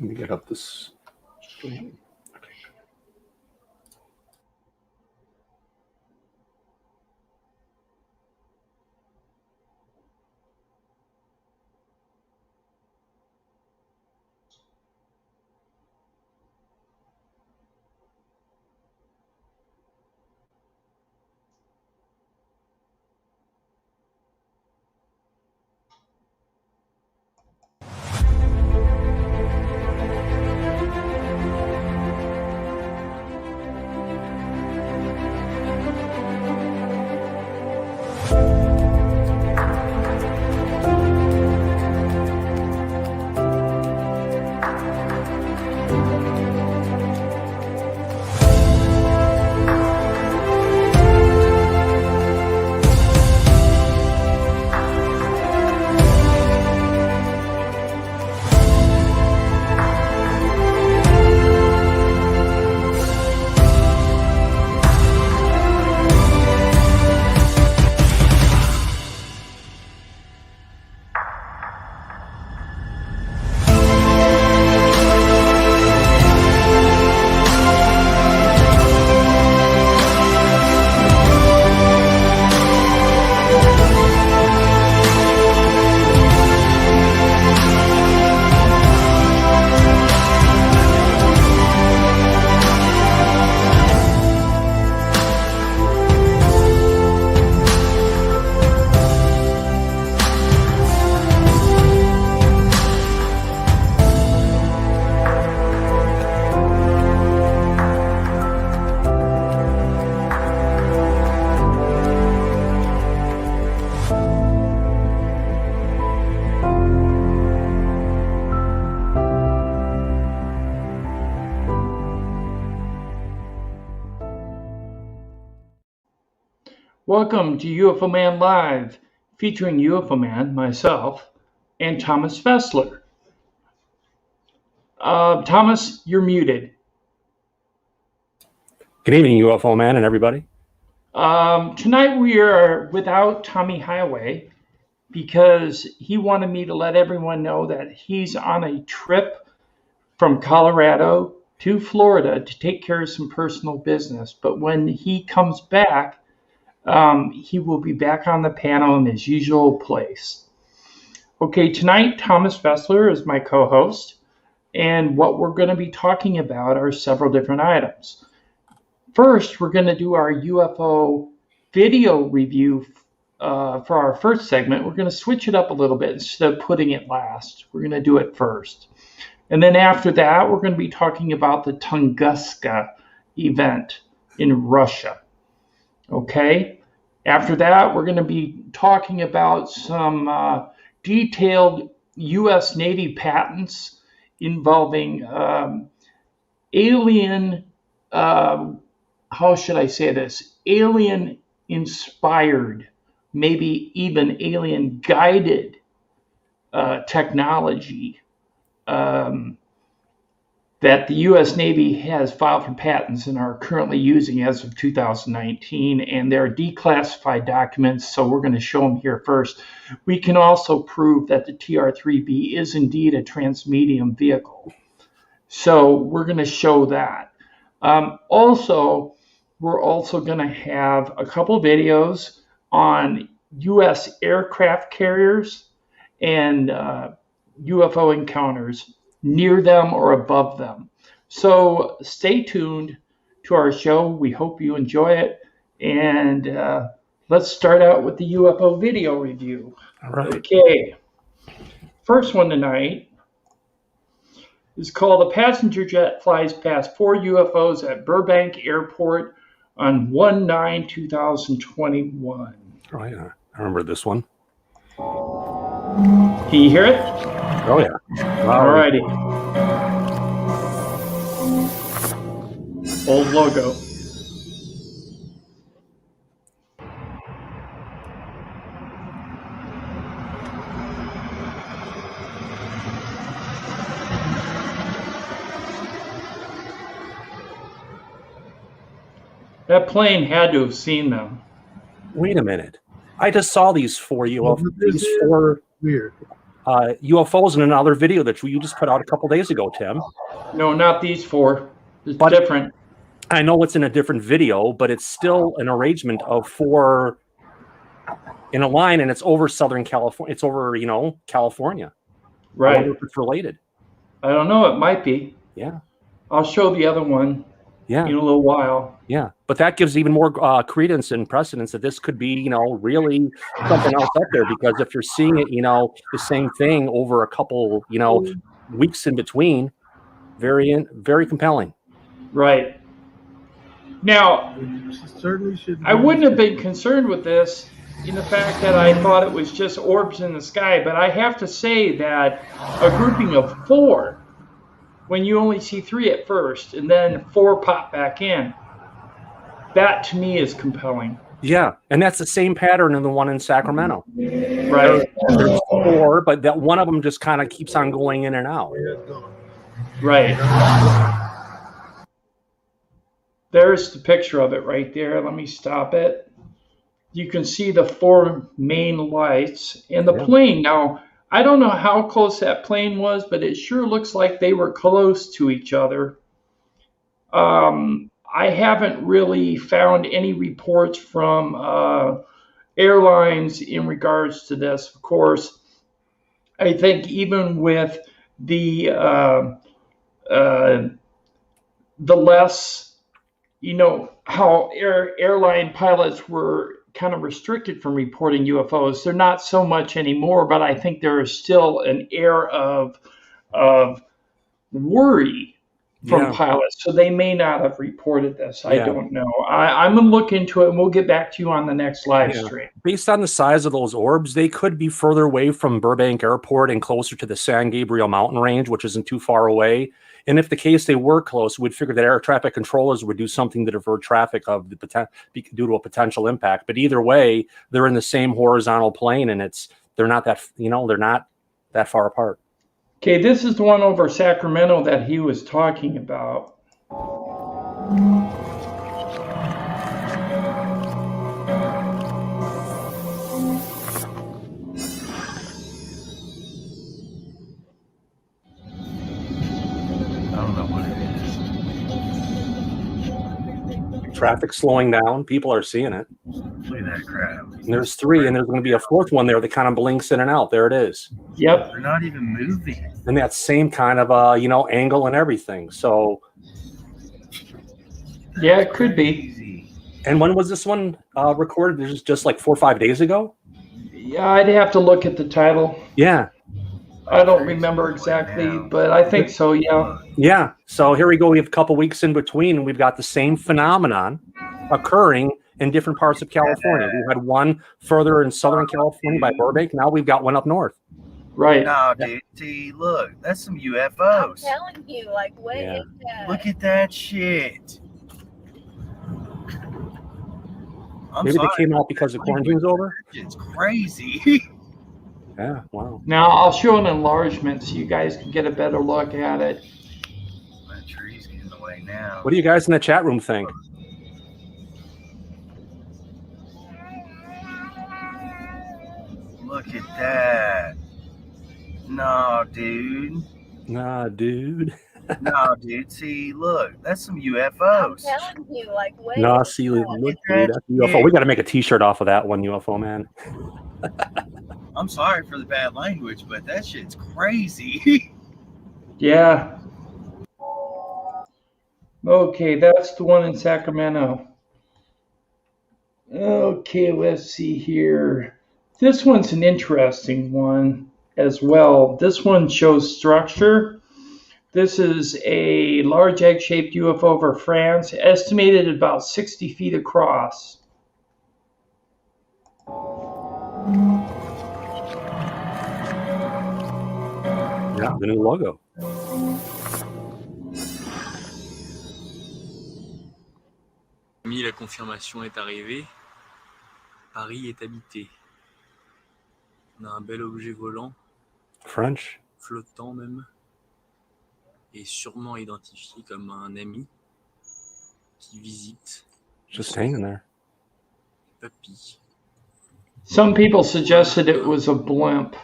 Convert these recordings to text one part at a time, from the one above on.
Let me get up this screen. Welcome to UFO Man Live, featuring UFO Man, myself, and Thomas FESSLER. Thomas, you're muted. Good evening, UFO Man and everybody. Tonight we are without Tommy Highway because he wanted me to let everyone know that he's on a trip from Colorado to Florida to take care of some personal business. But when he comes back, he will be back on the panel in his usual place. Okay, tonight Thomas FESSLER is my co-host, and what we're going to be talking about are several different items. First, we're going to do our UFO video review for our first segment. We're going to switch it up a little bit instead of putting it last. We're going to do it first. And then after that, we're going to be talking about the Tunguska event in Russia. Okay. After that, we're going to be talking about some detailed U.S. Navy patents involving alien, how should I say this? Alien inspired, maybe even alien guided technology that the U.S. Navy has filed for patents and are currently using as of 2019, and they're declassified documents, so we're going to show them here first. We can also prove that the TR-3B is indeed a transmedium vehicle, so we're going to show that. Also, we're also going to have a couple videos on U.S. aircraft carriers and UFO encounters near them or above them. So stay tuned to our show. We hope you enjoy it. And let's start out with the UFO video review. All right. Okay. First one tonight is called "A Passenger Jet Flies Past 4 UFOs at Burbank Airport on 1/9/2021. Oh, yeah. I remember this one. Can you hear it? Oh, yeah. All righty. Old logo. That plane had to have seen them. Wait a minute. I just saw these four UFOs. These four. Weird. UFOs in another video that you just put out a couple days ago, Tim. No, not these 4. It's But different. I know it's in a different video, but it's still an arrangement of 4 in a line, and it's over Southern California. It's over, California. Right. I wonder if it's related. I don't know. It might be. Yeah. I'll show the other one in a little while. Yeah. But that gives even more credence and precedence that this could be, really something else up there, because if you're seeing it, the same thing over a couple, weeks in between, very compelling. Right. Now, I wouldn't have been concerned with this in the fact that I thought it was just orbs in the sky, but I have to say that a grouping of 4, when you only see 3 at first and then 4 pop back in, that to me is compelling. Yeah, and that's the same pattern in the one in Sacramento. Right. There's 4, but that one of them just kind of keeps on going in and out. Right. There's the picture of it right there. Let me stop it. You can see the 4 main lights and the plane. Now, I don't know how close that plane was, but it sure looks like they were close to each other. I haven't really found any reports from airlines in regards to this. Of course, I think even with the less, how airline pilots were kind of restricted from reporting UFOs. They're not so much anymore, but I think there is still an air of worry from pilots. So they may not have reported this. I don't know. I'm going to look into it, and we'll get back to you on the next live stream. Based on the size of those orbs, they could be further away from Burbank Airport and closer to the San Gabriel mountain range, which isn't too far away. And if the case they were close, we'd figure that air traffic controllers would do something to divert traffic of the due to a potential impact. But either way, they're in the same horizontal plane, and they're not that far apart. Okay, this is the one over Sacramento that he was talking about. Traffic slowing down. People are seeing it. Look at that crap. And there's 3, and there's going to be a 4th one there that kind of blinks in and out. There it is. Yep. They're not even moving. And that same kind of, angle and everything. So. Yeah, it could be. And when was this one recorded? This is just like 4 or 5 days ago? Yeah, I'd have to look at the title. Yeah. I don't remember exactly, but I think so, yeah. Yeah. So here we go. We have a couple weeks in between, and we've got the same phenomenon occurring in different parts of California. We had one further in Southern California by Burbank. Now we've got one up north. Right. No, dude. See, look, that's some UFOs. I'm telling you, like, what is that? Look at that shit. Maybe they came out because the quarantine's over? It's crazy. Yeah, wow. Now, I'll show an enlargement so you guys can get a better look at it. That tree's getting in the way now. What do you guys in the chat room think? Look at that. No, dude. Nah, dude. No, dude. See, look, that's some I'm UFOs. telling you, like, what Nah, is see, that? look, dude, that's UFO. We got to make a T-shirt off of that one, UFO man. I'm sorry for the bad language, but that shit's crazy. Yeah. Okay, that's the one in Sacramento. Okay, let's see here. This one's an interesting one as well. This one shows structure. This is a large egg-shaped UFO over France, estimated at about 60 feet across. Yeah, the new logo. La confirmation est arrivée. Paris est habité. On a un bel objet volant, French. flottant même, et sûrement identifié comme un ami qui visite Just hanging there. Papy. Some people suggested it was a blimp.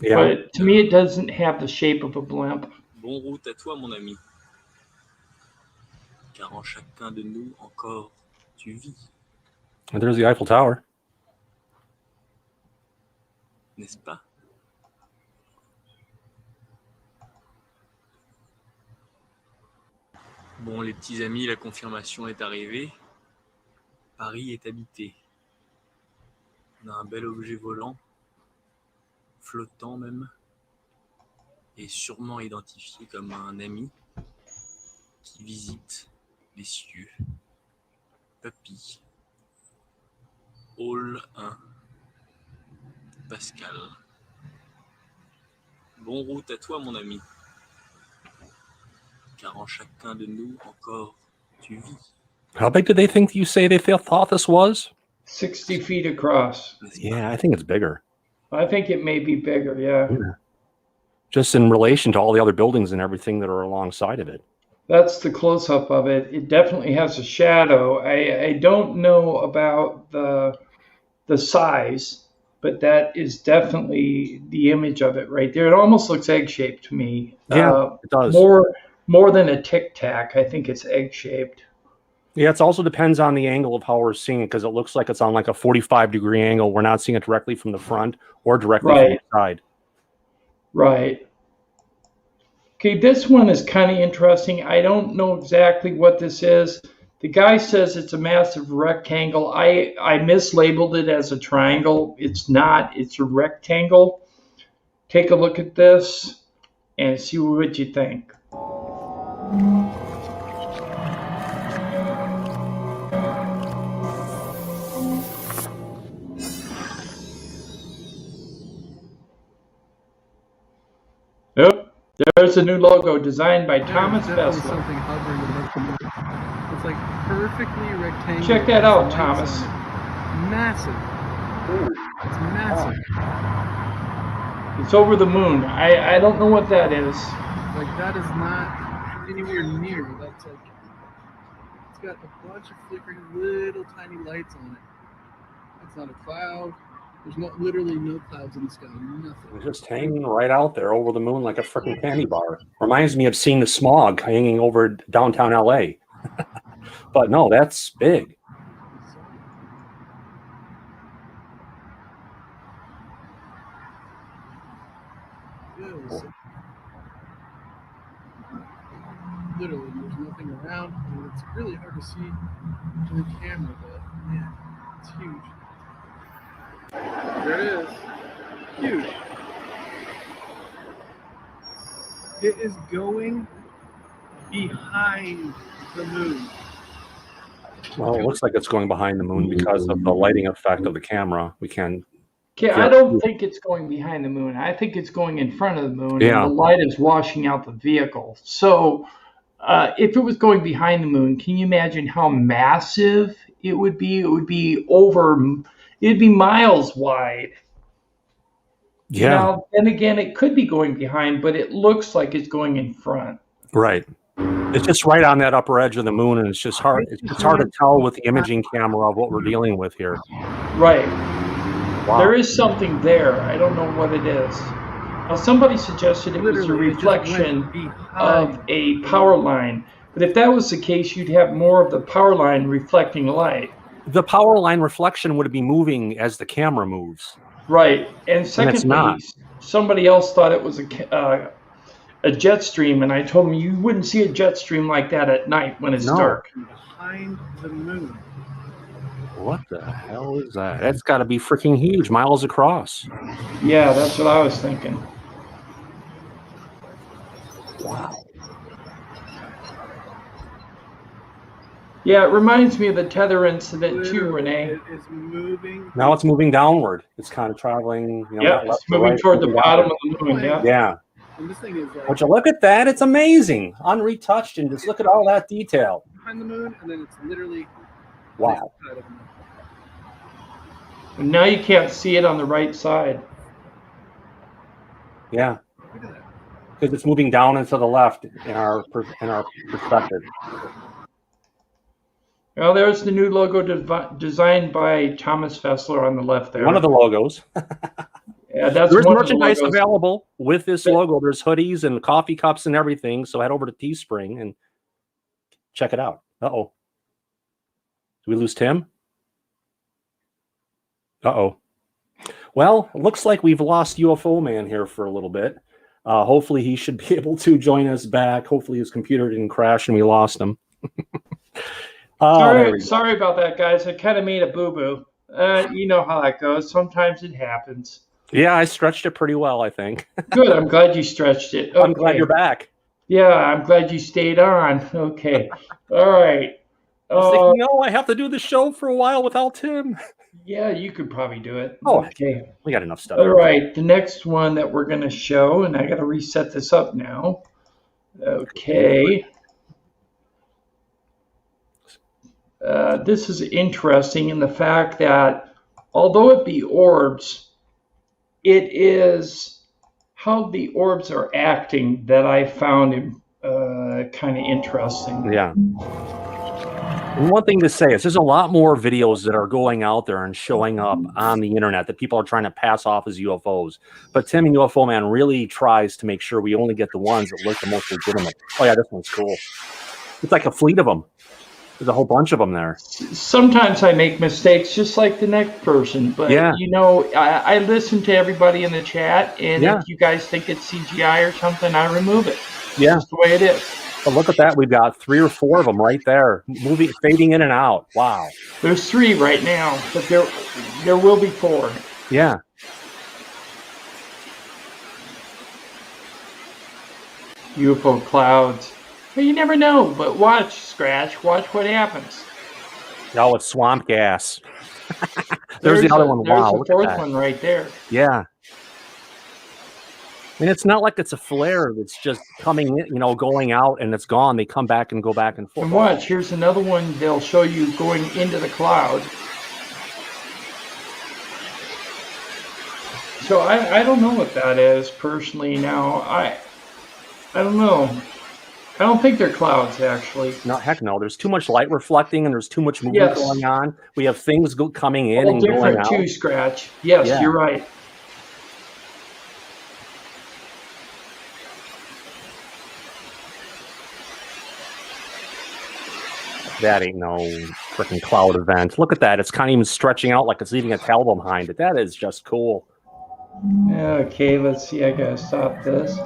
Yeah. But to me, it doesn't have the shape of a blimp. Bonne route à toi, mon ami. Car en chacun de nous encore tu vis, And there's the Eiffel Tower. n'est-ce pas? Bon, les petits amis, la confirmation est arrivée. Paris est habité. On a un bel objet volant, flottant même, et sûrement identifié comme un ami qui visite les cieux. Papy. Hall 1. Pascal. Bonne route à toi, mon ami. Car en chacun de nous encore tu vis. How big did they think you say they thought this was? 60 feet across. Yeah, I think it's bigger. I think it may be bigger, yeah. Just in relation to all the other buildings and everything that are alongside of it. That's the close-up of it. It definitely has a shadow. I don't know about the size, but that is definitely the image of it right there. It almost looks egg-shaped to me. Yeah, it does. More than a tic-tac. I think it's egg-shaped. Yeah, it also depends on the angle of how we're seeing it, because it looks like it's on like a 45-degree angle. We're not seeing it directly from the front or directly from the side. Right. Okay, this one is kind of interesting. I don't know exactly what this is. The guy says it's a massive rectangle. I mislabeled it as a triangle. It's not. It's a rectangle. Take a look at this and see what you think. Yep, there's a new logo designed by Thomas There's FESSLER. something hovering above the moon. It's like perfectly rectangular. Check that out, Lights Thomas. on it. Massive. It's massive. It's over the moon. I don't know what that is. Like, that is not anywhere near. That's like, it's got a bunch of flickering little tiny lights on it. It's not a cloud. There's literally no clouds in the sky. Nothing. It's just hanging right out there over the moon like a freaking candy bar. Reminds me of seeing the smog hanging over downtown LA. But no, that's big. Yes. Literally, there's nothing around. And it's really hard to see in the camera, but man, it's huge. There it is. Huge. It is going behind the moon. Well, it looks like it's going behind the moon because of the lighting effect of the camera. We can. Okay, I don't think it's going behind the moon. I think it's going in front of the moon, Yeah. and the light is washing out the vehicle. So, if it was going behind the moon, can you imagine how massive it would be? It would be it'd be miles wide. Yeah. Now, then again, it could be going behind, but it looks like it's going in front. Right. It's just right on that upper edge of the moon, and it's just hard. It's hard to tell with the imaging camera of what we're dealing with here. Right. Wow. There is something there. I don't know what it is. Now, somebody suggested it was a Literally, it just reflection went behind. of a power line. But if that was the case, you'd have more of the power line reflecting light. The power line reflection would be moving as the camera moves. Right. And secondly, not. somebody else thought it was a jet stream, and I told them you wouldn't see a jet stream like that at night when it's No. dark. Behind the moon. What the hell is that? That's got to be freaking huge, miles across. Yeah, that's what I was thinking. Wow. Yeah, it reminds me of the tether incident too, Literally, Renee. it is moving. Now it's moving downward. It's kind of traveling. You know, Yeah, left it's to moving right, toward the moving bottom downward. of the moon. Yeah. Yeah. And this thing is like Would you look at that? It's amazing. Unretouched, and just look at all that detail. behind the moon, and then it's literally Wow. the other side of the moon. And now you can't see it on the right side. Yeah. Look at that. Because it's moving down and to the left in our perspective. Well, there's the new logo designed by Thomas FESSLER on the left there. One of the logos. Yeah, Yeah, that's There's one of the merchandise logos. available with this logo. There's hoodies and coffee cups and everything. So head over to Teespring and check it out. Uh-oh. Did we lose Tim? Uh-oh. Well, it looks like we've lost UFO Man here for a little bit. Hopefully he should be able to join us back. Hopefully his computer didn't crash and we lost him. Sorry about that, guys. I kind of made a boo-boo. You know how that goes. Sometimes it happens. Yeah, I stretched it pretty well, I think. Good. I'm glad you stretched it. Okay. I'm glad you're back. Yeah, I'm glad you stayed on. Okay. All right. I was thinking, no, I have to do the show for a while without Tim. Yeah, you could probably do it. Oh, okay. We got enough stuff. All right. The next one that we're going to show, and I got to reset this up now. Okay. This is interesting in the fact that although it be orbs, it is how the orbs are acting that I found kind of interesting. Yeah. And one thing to say is there's a lot more videos that are going out there and showing up on the internet that people are trying to pass off as UFOs. But Tim and UFO Man really tries to make sure we only get the ones that look the most legitimate. Oh, yeah, this one's cool. It's like a fleet of them. There's a whole bunch of them there. Sometimes I make mistakes just like the next person. But, you know, I listen to everybody in the chat. And if you guys think it's CGI or something, I remove it. Yeah. That's the way it is. But look at that. We've got 3 or 4 of them right there. Fading in and out. Wow. There's 3 right now, but there will be 4. Yeah. UFO clouds. Well, you never know, but watch, Scratch. Watch what happens. Oh, it's swamp gas. There's the other one. Wow. There's the 4th one right there. Yeah. I mean, it's not like it's a flare that's just coming in, you know, going out and it's gone. They come back and go back and forth. And watch, here's another one they'll show you going into the cloud. So I don't know what that is personally now. I don't know. I don't think they're clouds, actually. No, heck no. There's too much light reflecting and there's too much movement going on. We have things coming in and going out. Too, Scratch. Yes, you're right. That ain't no freaking cloud event. Look at that. It's kind of even stretching out like it's leaving a tail behind it. That is just cool. Okay, let's see. I gotta stop this.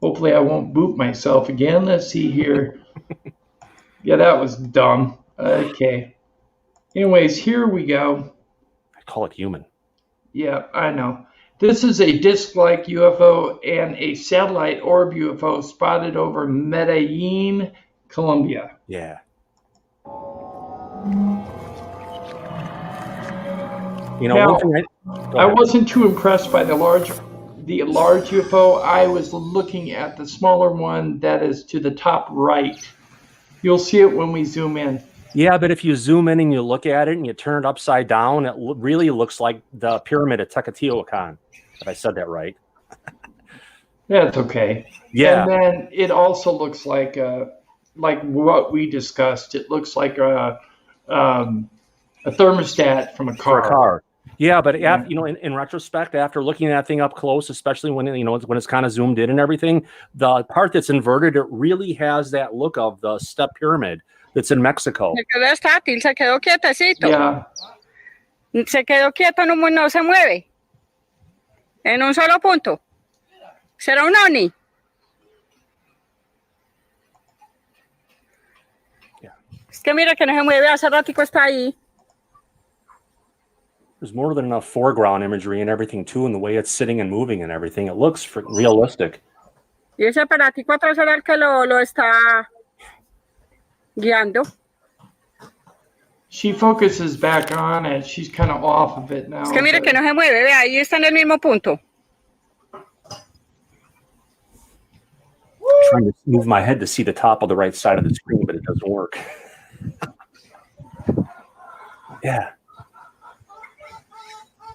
Hopefully I won't boot myself again. Let's see here. Yeah, that was dumb. Okay. Anyways, here we go. I call it human. Yeah, I know. This is a disc-like UFO and a satellite orb UFO spotted over Medellin, Colombia. Yeah. You know, now, one thing I wasn't too impressed by the large UFO. I was looking at the smaller one that is to the top right. You'll see it when we zoom in. Yeah, but if you zoom in and you look at it and you turn it upside down, it really looks like the pyramid at Teotihuacan. If I said that right. That's okay. Yeah. And then it also looks like what we discussed. It looks like a thermostat from a car. For a car. Yeah, but you know, in retrospect, after looking at that thing up close, especially when when it's kind of zoomed in and everything, the part that's inverted, it really has that look of the step pyramid that's in Mexico. Se quedó estátil, se quedó quietecito. Yeah. Se quedó quieto, no se mueve. En un solo punto. ¿Será un ovni? Yeah. Es que mira que no se mueve, hace ratico está ahí. There's more than enough foreground imagery and everything too, and the way it's sitting and moving and everything. It looks realistic. Y ese aparatico atrás será el que lo está guiando. She focuses back on it. She's kind of off of it now. Es que mire que no se mueve, vea, ahí está en el mismo punto. I'm trying to move my head to see the top of the right side of the screen, but it doesn't work. Yeah.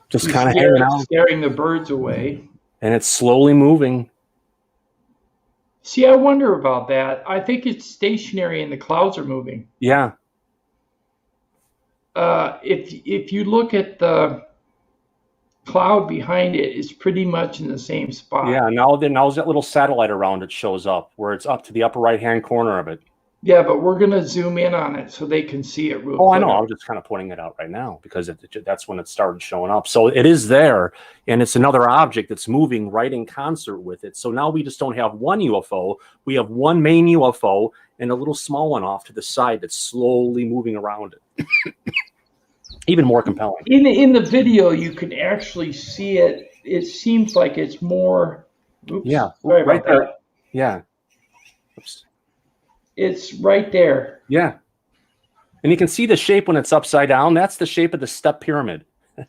Just kind of hanging out. Scaring the birds away. And it's slowly moving. See, I wonder about that. I think it's stationary and the clouds are moving. Yeah. If you look at the cloud behind it is pretty much in the same spot. Yeah, now that little satellite around it shows up, where it's up to the upper right-hand corner of it. Yeah, but we're going to zoom in on it so they can see it real Oh, I quick. know. I'm just kind of pointing it out right now because that's when it started showing up. So it is there, and it's another object that's moving right in concert with it. So now we just don't have one UFO. We have one main UFO and a little small one off to the side that's slowly moving around it. Even more compelling. In the video, you can actually see it. It seems like it's more. Oops, Yeah, sorry right about there. that. Yeah. Oops. It's right there. Yeah. And you can see the shape when it's upside down. That's the shape of the step pyramid.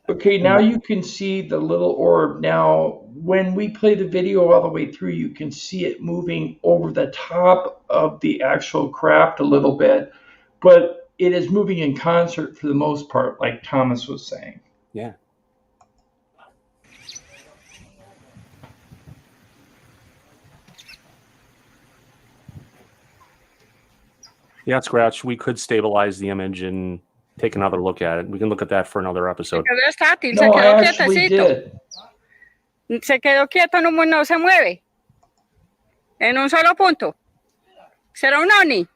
Okay, now you can see the little orb. Now, when we play the video all the way through, you can see it moving over the top of the actual craft a little bit, but it is moving in concert for the most part, like Thomas was saying. Yeah. Yeah, Scratch, we could stabilize the image and take another look at it. We can look at that for another episode. Se quedó estático, No, se I quedó actually quietecito. did. Se quedó quieto, no se mueve. En un solo punto. ¿Será un ovni?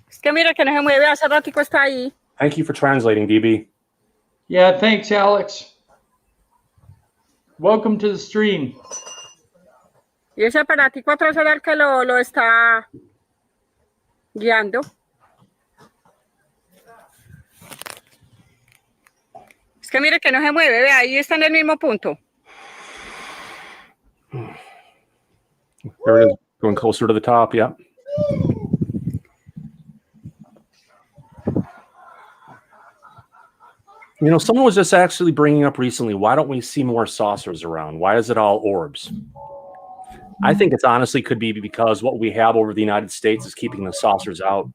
Es que mira que no se mueve, hace ratico está ahí. Thank you for translating, DB. Yeah, thanks, Alex. Welcome to the stream. Y ese aparatico atrás será el que lo está guiando. Es que mire que no se mueve, vea, ahí está en el mismo punto. There it is, going closer to the top, yeah. You know, someone was just actually bringing up recently, why don't we see more saucers around? Why is it all orbs? I think it's honestly could be because what we have over the United States is keeping the saucers out.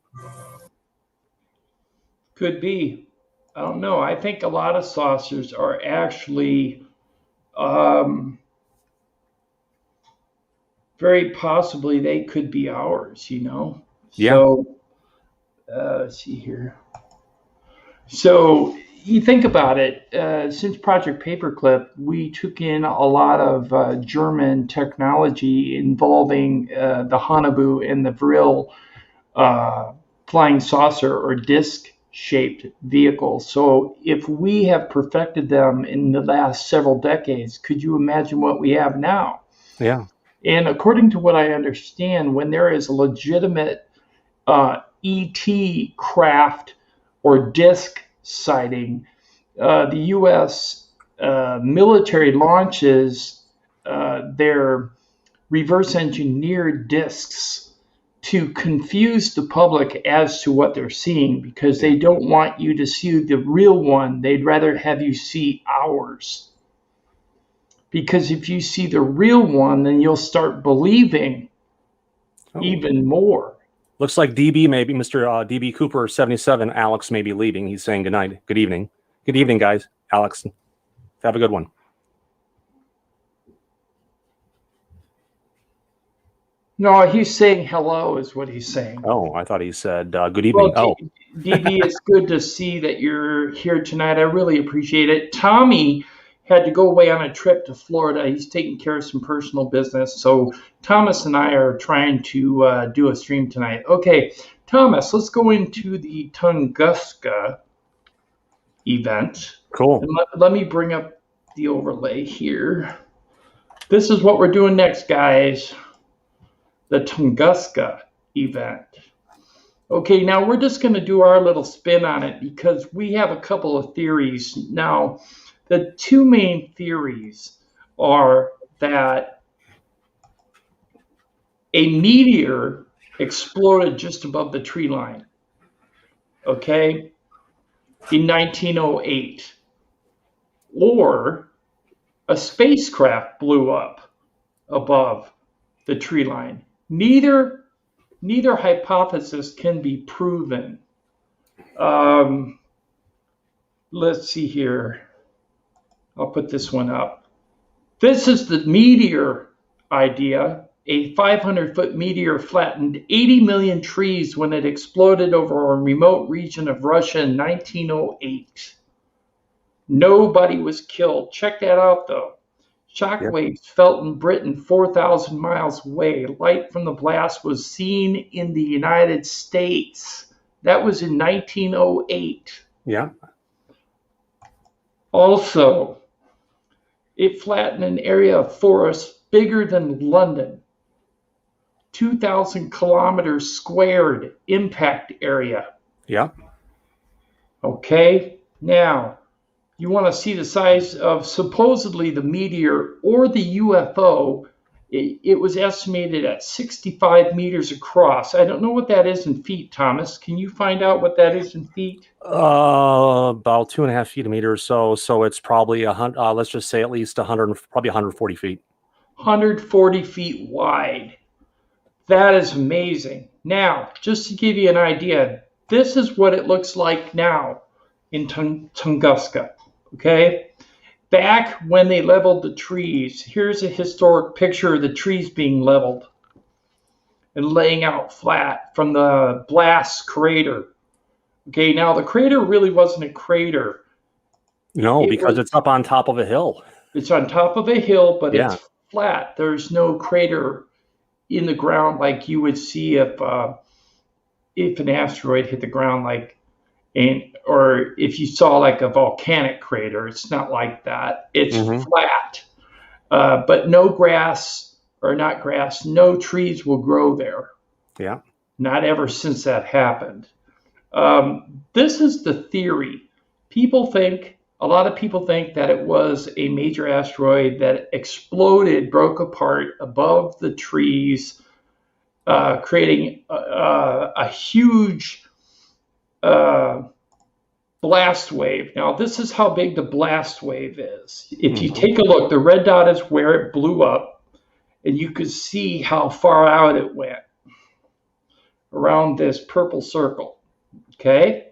Could be. I don't know. I think a lot of saucers are actually very possibly they could be ours, you know? Yeah. So, let's see here. So you think about it, since Project Paperclip, we took in a lot of German technology involving the Haunebu and the Vril flying saucer or disc-shaped vehicles. So if we have perfected them in the last several decades, could you imagine what we have now? Yeah. And according to what I understand, when there is a legitimate ET craft or disc sighting, the U.S. Military launches their reverse engineered discs to confuse the public as to what they're seeing, because they don't want you to see the real one. They'd rather have you see ours. Because if you see the real one, then you'll start believing even more. Looks like DB, maybe Mr. DBCooper 77, Alex may be leaving. He's saying good night. Good evening. Good evening, guys. Alex, have a good one. No, he's saying hello is what he's saying. Oh, I thought he said good evening. Well, DB, it's good to see that you're here tonight. I really appreciate it. Tommy had to go away on a trip to Florida. He's taking care of some personal business. So Thomas and I are trying to do a stream tonight. Okay, Thomas, let's go into the Tunguska event. Cool. And let me bring up the overlay here. This is what we're doing next, guys. The Tunguska event. Okay, now we're just going to do our little spin on it because we have a couple of theories. Now, the two main theories are that a meteor exploded just above the tree line, okay, in 1908, or a spacecraft blew up above the tree line. Neither hypothesis can be proven. Let's see here. I'll put this one up. This is the meteor idea, a 500-foot meteor flattened 80 million trees when it exploded over a remote region of Russia in 1908. Nobody was killed. Check that out, though. Shockwaves felt in Britain 4,000 miles away. Light from the blast was seen in the United States. That was in 1908. Yeah. Also, it flattened an area of forest bigger than London. 2,000 kilometers squared impact area. Yeah. Okay, now you want to see the size of supposedly the meteor or the UFO. It was estimated at 65 meters across. I don't know what that is in feet, Thomas. Can you find out what that is in feet? About 2.5 feet a meter or so. So it's probably let's just say at least 100, probably 140 feet. 140 feet wide. That is amazing. Now, just to give you an idea, this is what it looks like now in Tunguska. Okay? Back when they leveled the trees, here's a historic picture of the trees being leveled and laying out flat from the blast crater. Okay, now the crater really wasn't a crater. No, because it's up on top of a hill. It's on top of a hill, but it's flat. There's no crater in the ground like you would see if an asteroid hit the ground, or if you saw like a volcanic crater. It's not like that. It's flat, but no grass, or not grass, no trees will grow there. Yeah. Not ever since that happened. This is the theory. A lot of people think that it was a major asteroid that exploded, broke apart above the trees, creating a huge blast wave. Now, this is how big the blast wave is. If you take a look, the red dot is where it blew up, and you could see how far out it went around this purple circle. Okay?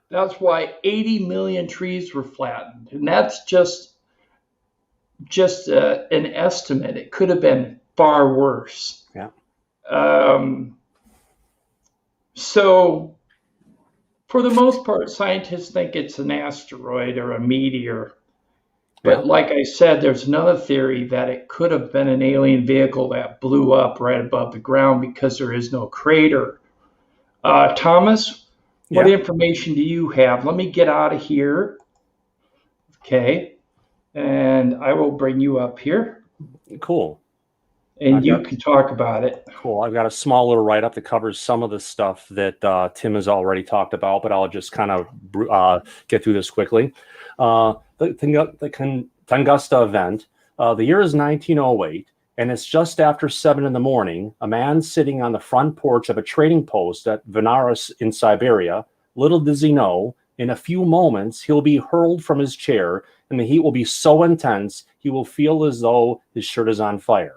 That's why 80 million trees were flattened. And that's just an estimate. It could have been far worse. Yeah. So, for the most part, scientists think it's an asteroid or a meteor. But like I said, there's another theory that it could have been an alien vehicle that blew up right above the ground because there is no crater. Thomas, what information do you have? Let me get out of here. Okay. And I will bring you up here. Cool. And you can talk about it. Cool. I've got a small little write-up that covers some of the stuff that Tim has already talked about, but I'll just kind of get through this quickly. The Tunguska event, the year is 1908, and it's just after 7 in the morning. A man sitting on the front porch of a trading post at Vinaras in Siberia. Little does he know, in a few moments, he'll be hurled from his chair, and the heat will be so intense, he will feel as though his shirt is on fire.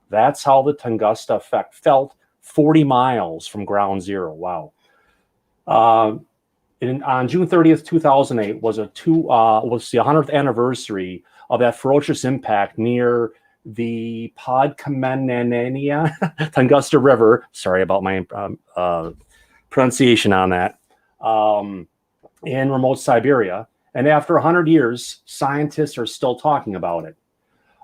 That's how the Tunguska effect felt 40 miles from ground zero. Wow. On June 30th, 2008 was the 100th anniversary of that ferocious impact near the NENNINE Tunguska River. Sorry about my pronunciation on that. In remote Siberia. And after 100 years, scientists are still talking about it.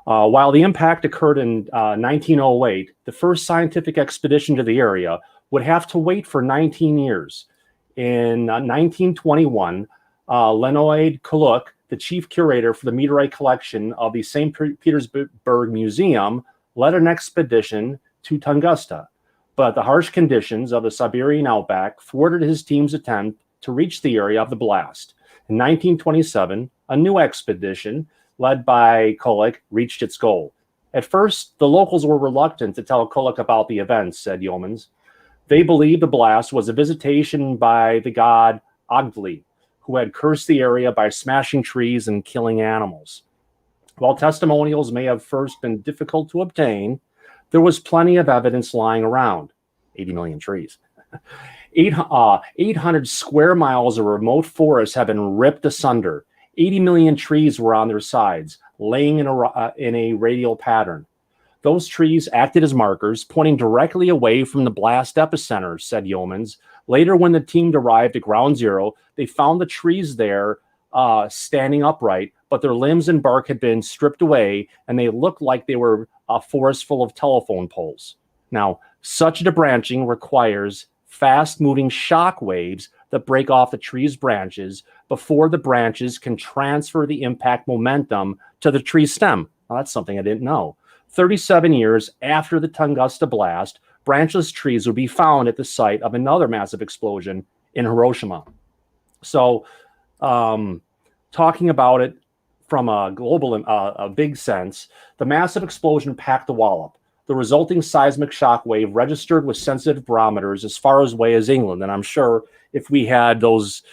While the impact occurred in 1908, the first scientific expedition to the area would have to wait for 19 years. In 1921, Leonid Kuluk, the chief curator for the meteorite collection of the St. Petersburg Museum, led an expedition to Tunguska. But the harsh conditions of the Siberian outback thwarted his team's attempt to reach the area of the blast. In 1927, a new expedition led by Kuluk reached its goal. At first, the locals were reluctant to tell Kuluk about the events, said Yeomans. They believed the blast was a visitation by the god Agli, who had cursed the area by smashing trees and killing animals. While testimonials may have first been difficult to obtain, there was plenty of evidence lying around. 80 million trees. 800 square miles of remote forests have been ripped asunder. 80 million trees were on their sides. laying in a radial pattern. Those trees acted as markers, pointing directly away from the blast epicenter, said Yeomans. Later, when the team arrived at ground zero, they found the trees there standing upright, but their limbs and bark had been stripped away, and they looked like they were a forest full of telephone poles. Now, such debranching requires fast-moving shock waves that break off the tree's branches before the branches can transfer the impact momentum to the tree stem. Well, that's something I didn't know. 37 years after the Tunguska blast, branchless trees would be found at the site of another massive explosion in Hiroshima. So, talking about it from a global, a big sense, the massive explosion packed the wallop. The resulting seismic shock wave registered with sensitive barometers as far away as England. And I'm sure if we had those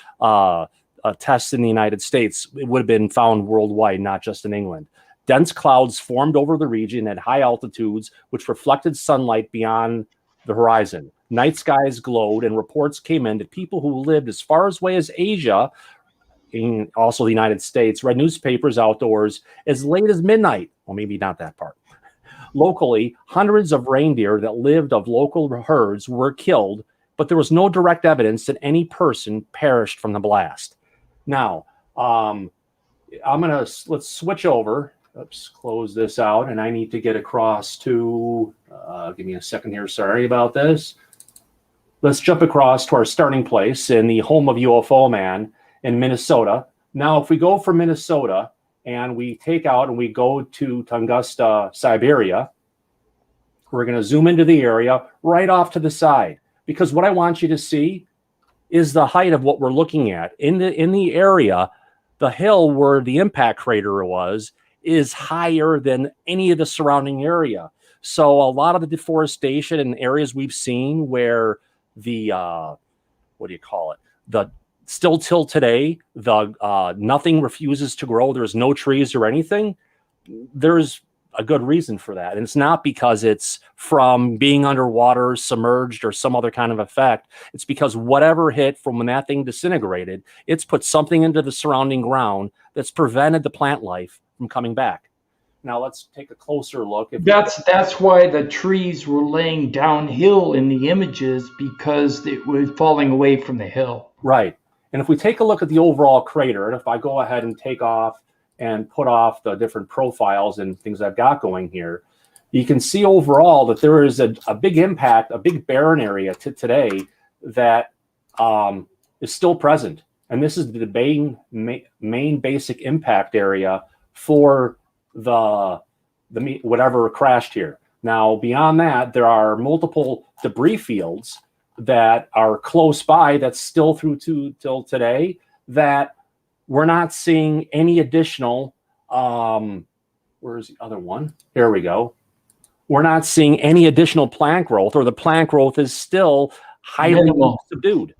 tests in the United States, it would have been found worldwide, not just in England. Dense clouds formed over the region at high altitudes, which reflected sunlight beyond the horizon. Night skies glowed, and reports came in that people who lived as far away as Asia, and also the United States, read newspapers outdoors as late as midnight. Well, maybe not that part. Locally, hundreds of reindeer that lived of local herds were killed, but there was no direct evidence that any person perished from the blast. Now, let's switch over. Oops, close this out, and I need to get across to, give me a second here, sorry about this. Let's jump across to our starting place in the home of UFO Man in Minnesota. Now, if we go from Minnesota and we take out and we go to Tunguska, Siberia, we're going to zoom into the area right off to the side, because what I want you to see is the height of what we're looking at. In the area, the hill where the impact crater was is higher than any of the surrounding area. So a lot of the deforestation in areas we've seen where the, still till today, nothing refuses to grow. There's no trees or anything. There's a good reason for that. And it's not because it's from being underwater, submerged, or some other kind of effect. It's because whatever hit from when that thing disintegrated, it's put something into the surrounding ground that's prevented the plant life from coming back. Now let's take a closer look. That's why the trees were laying downhill in the images, because it was falling away from the hill. Right. And if we take a look at the overall crater, and if I go ahead and take off and put off the different profiles and things I've got going here, you can see overall that there is a big impact, a big barren area today that is still present. And this is the main basic impact area for the whatever crashed here. Now, beyond that, there are multiple debris fields that are close by that's still through till today that we're not seeing any additional, where's the other one? There we go. We're not seeing any additional plant growth, or the plant growth is still highly subdued.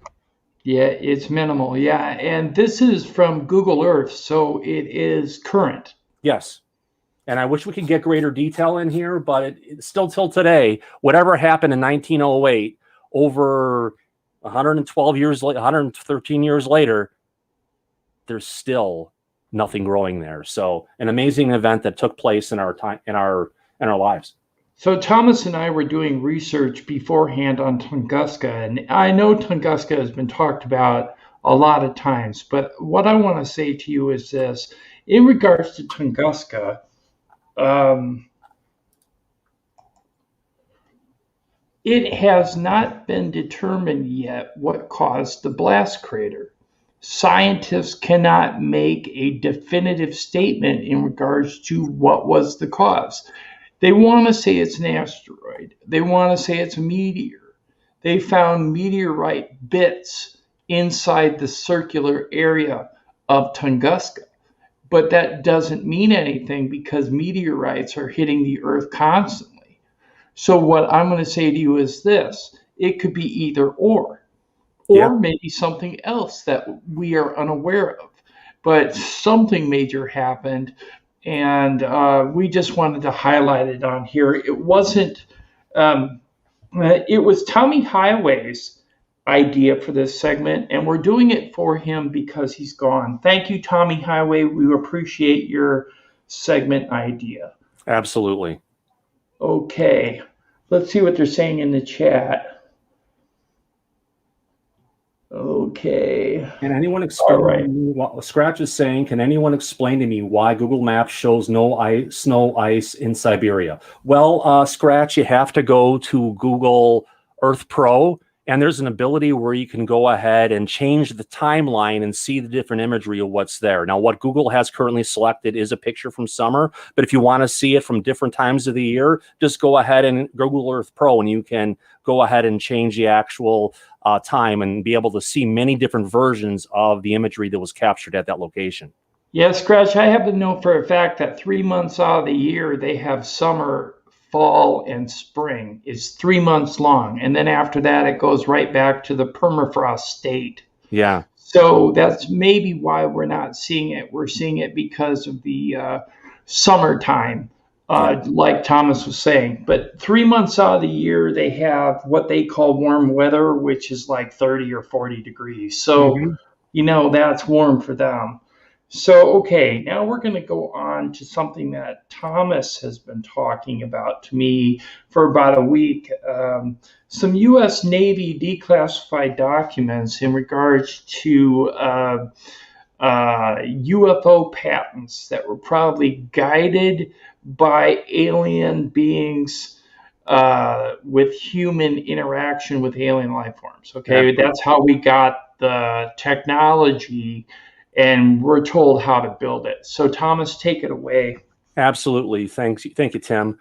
Yeah, it's minimal. Yeah, and this is from Google Earth, so it is current. Yes. And I wish we could get greater detail in here, but it's still till today, whatever happened in 1908, over 112 years, 113 years later, there's still nothing growing there. So an amazing event that took place in our time, in our lives. So Thomas and I were doing research beforehand on Tunguska, and I know Tunguska has been talked about a lot of times, but what I want to say to you is this. In regards to Tunguska, it has not been determined yet what caused the blast crater. Scientists cannot make a definitive statement in regards to what was the cause. They want to say it's an asteroid. They want to say it's a meteor. They found meteorite bits inside the circular area of Tunguska. But that doesn't mean anything, because meteorites are hitting the Earth constantly. So what I'm going to say to you is this. It could be either or maybe something else that we are unaware of. But something major happened, and we just wanted to highlight it on here. It wasn't, it was Tommy Highway's idea for this segment, and we're doing it for him because he's gone. Thank you, Tommy Highway. We appreciate your segment idea. Absolutely. Okay, let's see what they're saying in the chat. Okay. Can anyone explain? All right. To me what Scratch is saying? Can anyone explain to me why Google Maps shows no ice, snow, ice in Siberia? Well, Scratch, you have to go to Google Earth Pro, and there's an ability where you can go ahead and change the timeline and see the different imagery of what's there. Now, what Google has currently selected is a picture from summer, but if you want to see it from different times of the year, just go ahead and Google Earth Pro, and you can go ahead and change the actual time and be able to see many different versions of the imagery that was captured at that location. Yeah, Scratch, I happen to know for a fact that 3 months out of the year, they have summer, fall, and spring. It's 3 months long. And then after that, it goes right back to the permafrost state. Yeah. So that's maybe why we're not seeing it. We're seeing it because of the summertime, like Thomas was saying. But 3 months out of the year, they have what they call warm weather, which is like 30 or 40 degrees. So, you know, that's warm for them. So, okay, now we're going to go on to something that Thomas has been talking about to me for about a week. Some U.S. Navy declassified documents in regards to UFO patents that were probably guided by alien beings with human interaction with alien life forms. Okay, that's how we got the technology, and we're told how to build it. So, Thomas, take it away. Absolutely. Thank you, Tim.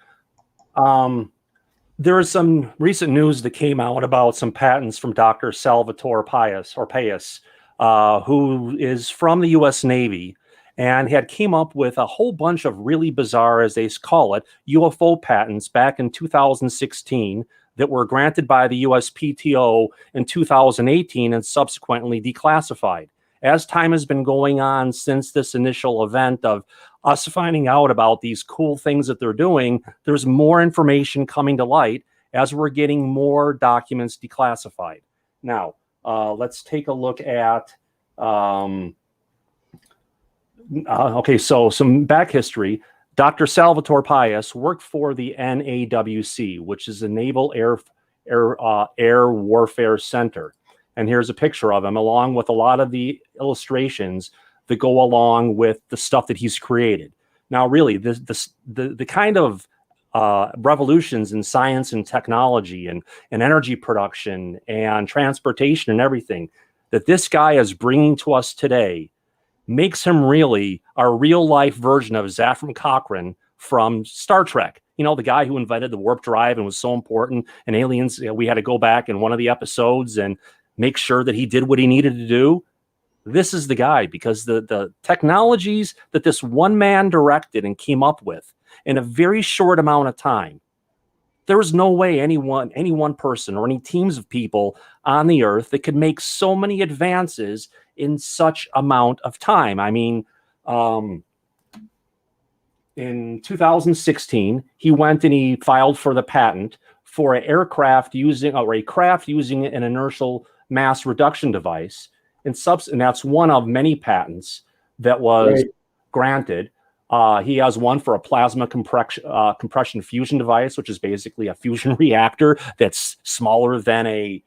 There is some recent news that came out about some patents from Dr. Salvatore Pais, who is from the U.S. Navy, and had came up with a whole bunch of really bizarre, as they call it, UFO patents back in 2016 that were granted by the USPTO in 2018 and subsequently declassified. As time has been going on since this initial event of us finding out about these cool things that they're doing, there's more information coming to light as we're getting more documents declassified. Now, let's take a look at, okay, so some back history. Dr. Salvatore Pais worked for the NAWC, which is the Naval Air Warfare Center. And here's a picture of him, along with a lot of the illustrations that go along with the stuff that he's created. Now, really, the kind of revolutions in science and technology and energy production and transportation and everything that this guy is bringing to us today makes him really a real-life version of Zefram Cochrane from Star Trek. You know, the guy who invented the warp drive and was so important, and aliens, we had to go back in one of the episodes and make sure that he did what he needed to do. This is the guy, because the technologies that this one man directed and came up with in a very short amount of time, there was no way any one person or any teams of people on the earth that could make so many advances in such amount of time. I mean, in 2016, he went and he filed for the patent for a craft using an inertial mass reduction device, and that's one of many patents that was granted. He has one for a plasma compression fusion device, which is basically a fusion reactor that's smaller than a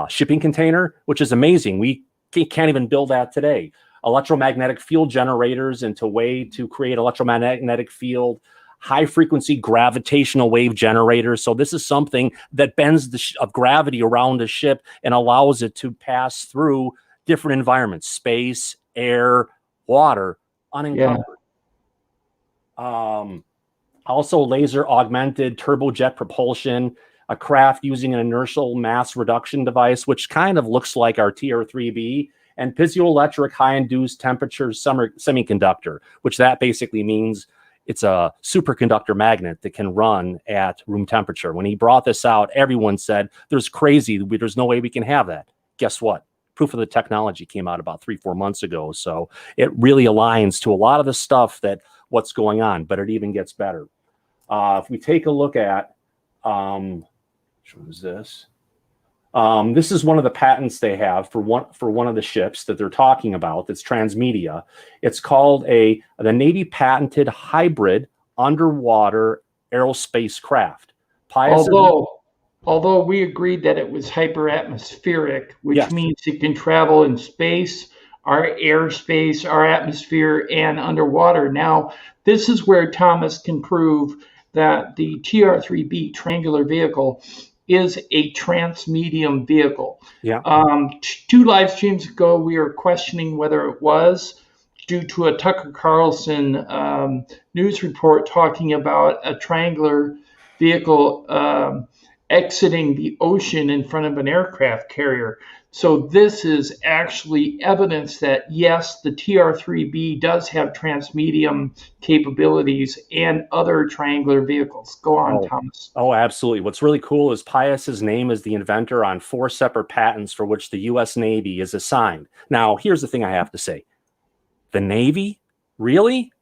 shipping container, which is amazing. We can't even build that today. Electromagnetic field generators into way to create electromagnetic field, high frequency gravitational wave generators. So this is something that bends the gravity around a ship and allows it to pass through different environments, space, air, water, unencumbered. Also laser augmented turbojet propulsion, a craft using an inertial mass reduction device, which kind of looks like our TR-3B, and piezoelectric high-induced temperature semiconductor, which that basically means it's a superconductor magnet that can run at room temperature. When he brought this out, everyone said, there's crazy, there's no way we can have that. Guess what? Proof of the technology came out about 3-4 months ago. So it really aligns to a lot of the stuff that what's going on, but it even gets better. If we take a look at, shows this. This is one of the patents they have for one of the ships that they're talking about. That's transmedia. It's called the Navy patented hybrid underwater aerospace craft. Although we agreed that it was hyperatmospheric, which Yes. means it can travel in space, our airspace, our atmosphere, and underwater. Now, this is where Thomas can prove that the TR-3B triangular vehicle is a transmedium vehicle. Yeah. 2 live streams ago, we were questioning whether it was, due to a Tucker Carlson news report talking about a triangular vehicle exiting the ocean in front of an aircraft carrier. So this is actually evidence that, yes, the TR-3B does have transmedium capabilities and other triangular vehicles. Go on, Thomas. Oh, absolutely. What's really cool is Pius's name is the inventor on 4 separate patents for which the U.S. Navy is assigned. Now, here's the thing I have to say. The Navy? Really?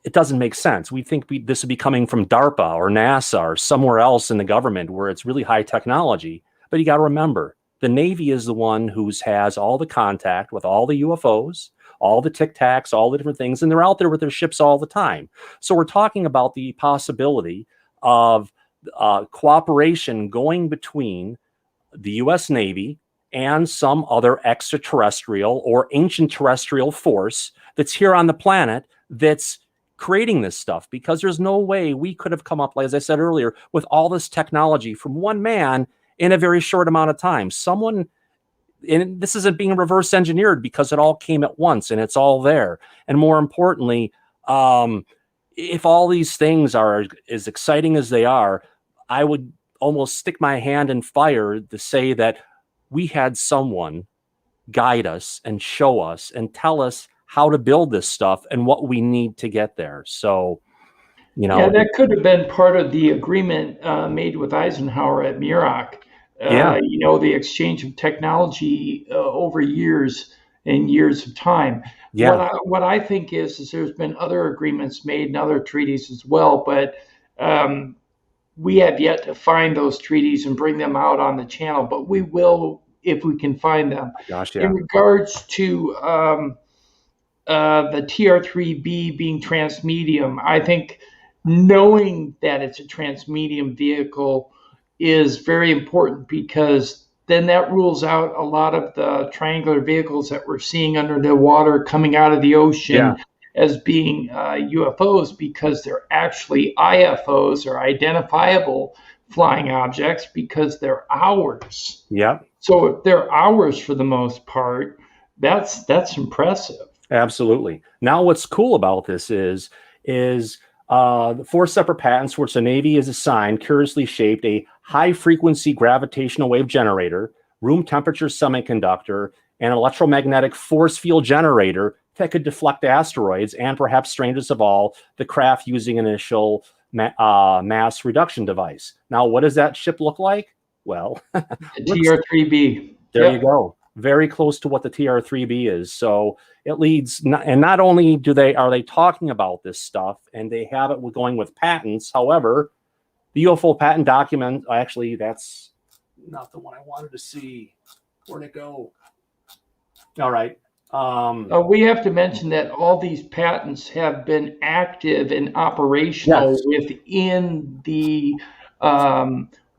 It doesn't make sense. We think this would be coming from DARPA or NASA or somewhere else in the government where it's really high technology. But you got to remember, the Navy is the one who has all the contact with all the UFOs, all the Tic Tacs, all the different things, and they're out there with their ships all the time. So we're talking about the possibility of cooperation going between the U.S. Navy and some other extraterrestrial or ancient terrestrial force that's here on the planet that's creating this stuff, because there's no way we could have come up, as I said earlier, with all this technology from one man in a very short amount of time. Someone, and this isn't being reverse engineered because it all came at once and it's all there. And more importantly, if all these things are as exciting as they are, I would almost stick my hand in fire to say that we had someone guide us and show us and tell us how to build this stuff and what we need to get there. So, you know, yeah, that could have been part of the agreement made with Eisenhower at Muroc. You know, the exchange of technology over years and years of time. Yeah. What I think is there's been other agreements made and other treaties as well, but we have yet to find those treaties and bring them out on the channel. But we will if we can find them. Gosh, yeah. In regards to the TR-3B being transmedium, I think knowing that it's a transmedium vehicle is very important, because then that rules out a lot of the triangular vehicles that we're seeing under the water coming out of the ocean as being UFOs, because they're actually IFOs, or identifiable flying objects, because they're ours. Yeah. So if they're ours for the most part, that's impressive. Absolutely. Now, what's cool about this is the 4 separate patents which the Navy is assigned curiously shaped a high-frequency gravitational wave generator, room temperature semiconductor, and electromagnetic force field generator that could deflect asteroids and, perhaps strangest of all, the craft using an initial mass reduction device. Now, what does that ship look like? Well, TR-3B. There you go. Very close to what the TR-3B is. So it leads, and not only are they talking about this stuff, and they have it going with patents. However, the UFO patent document, actually, that's not the one I wanted to see. Where'd it go? All right. We have to mention that all these patents have been active and operational within the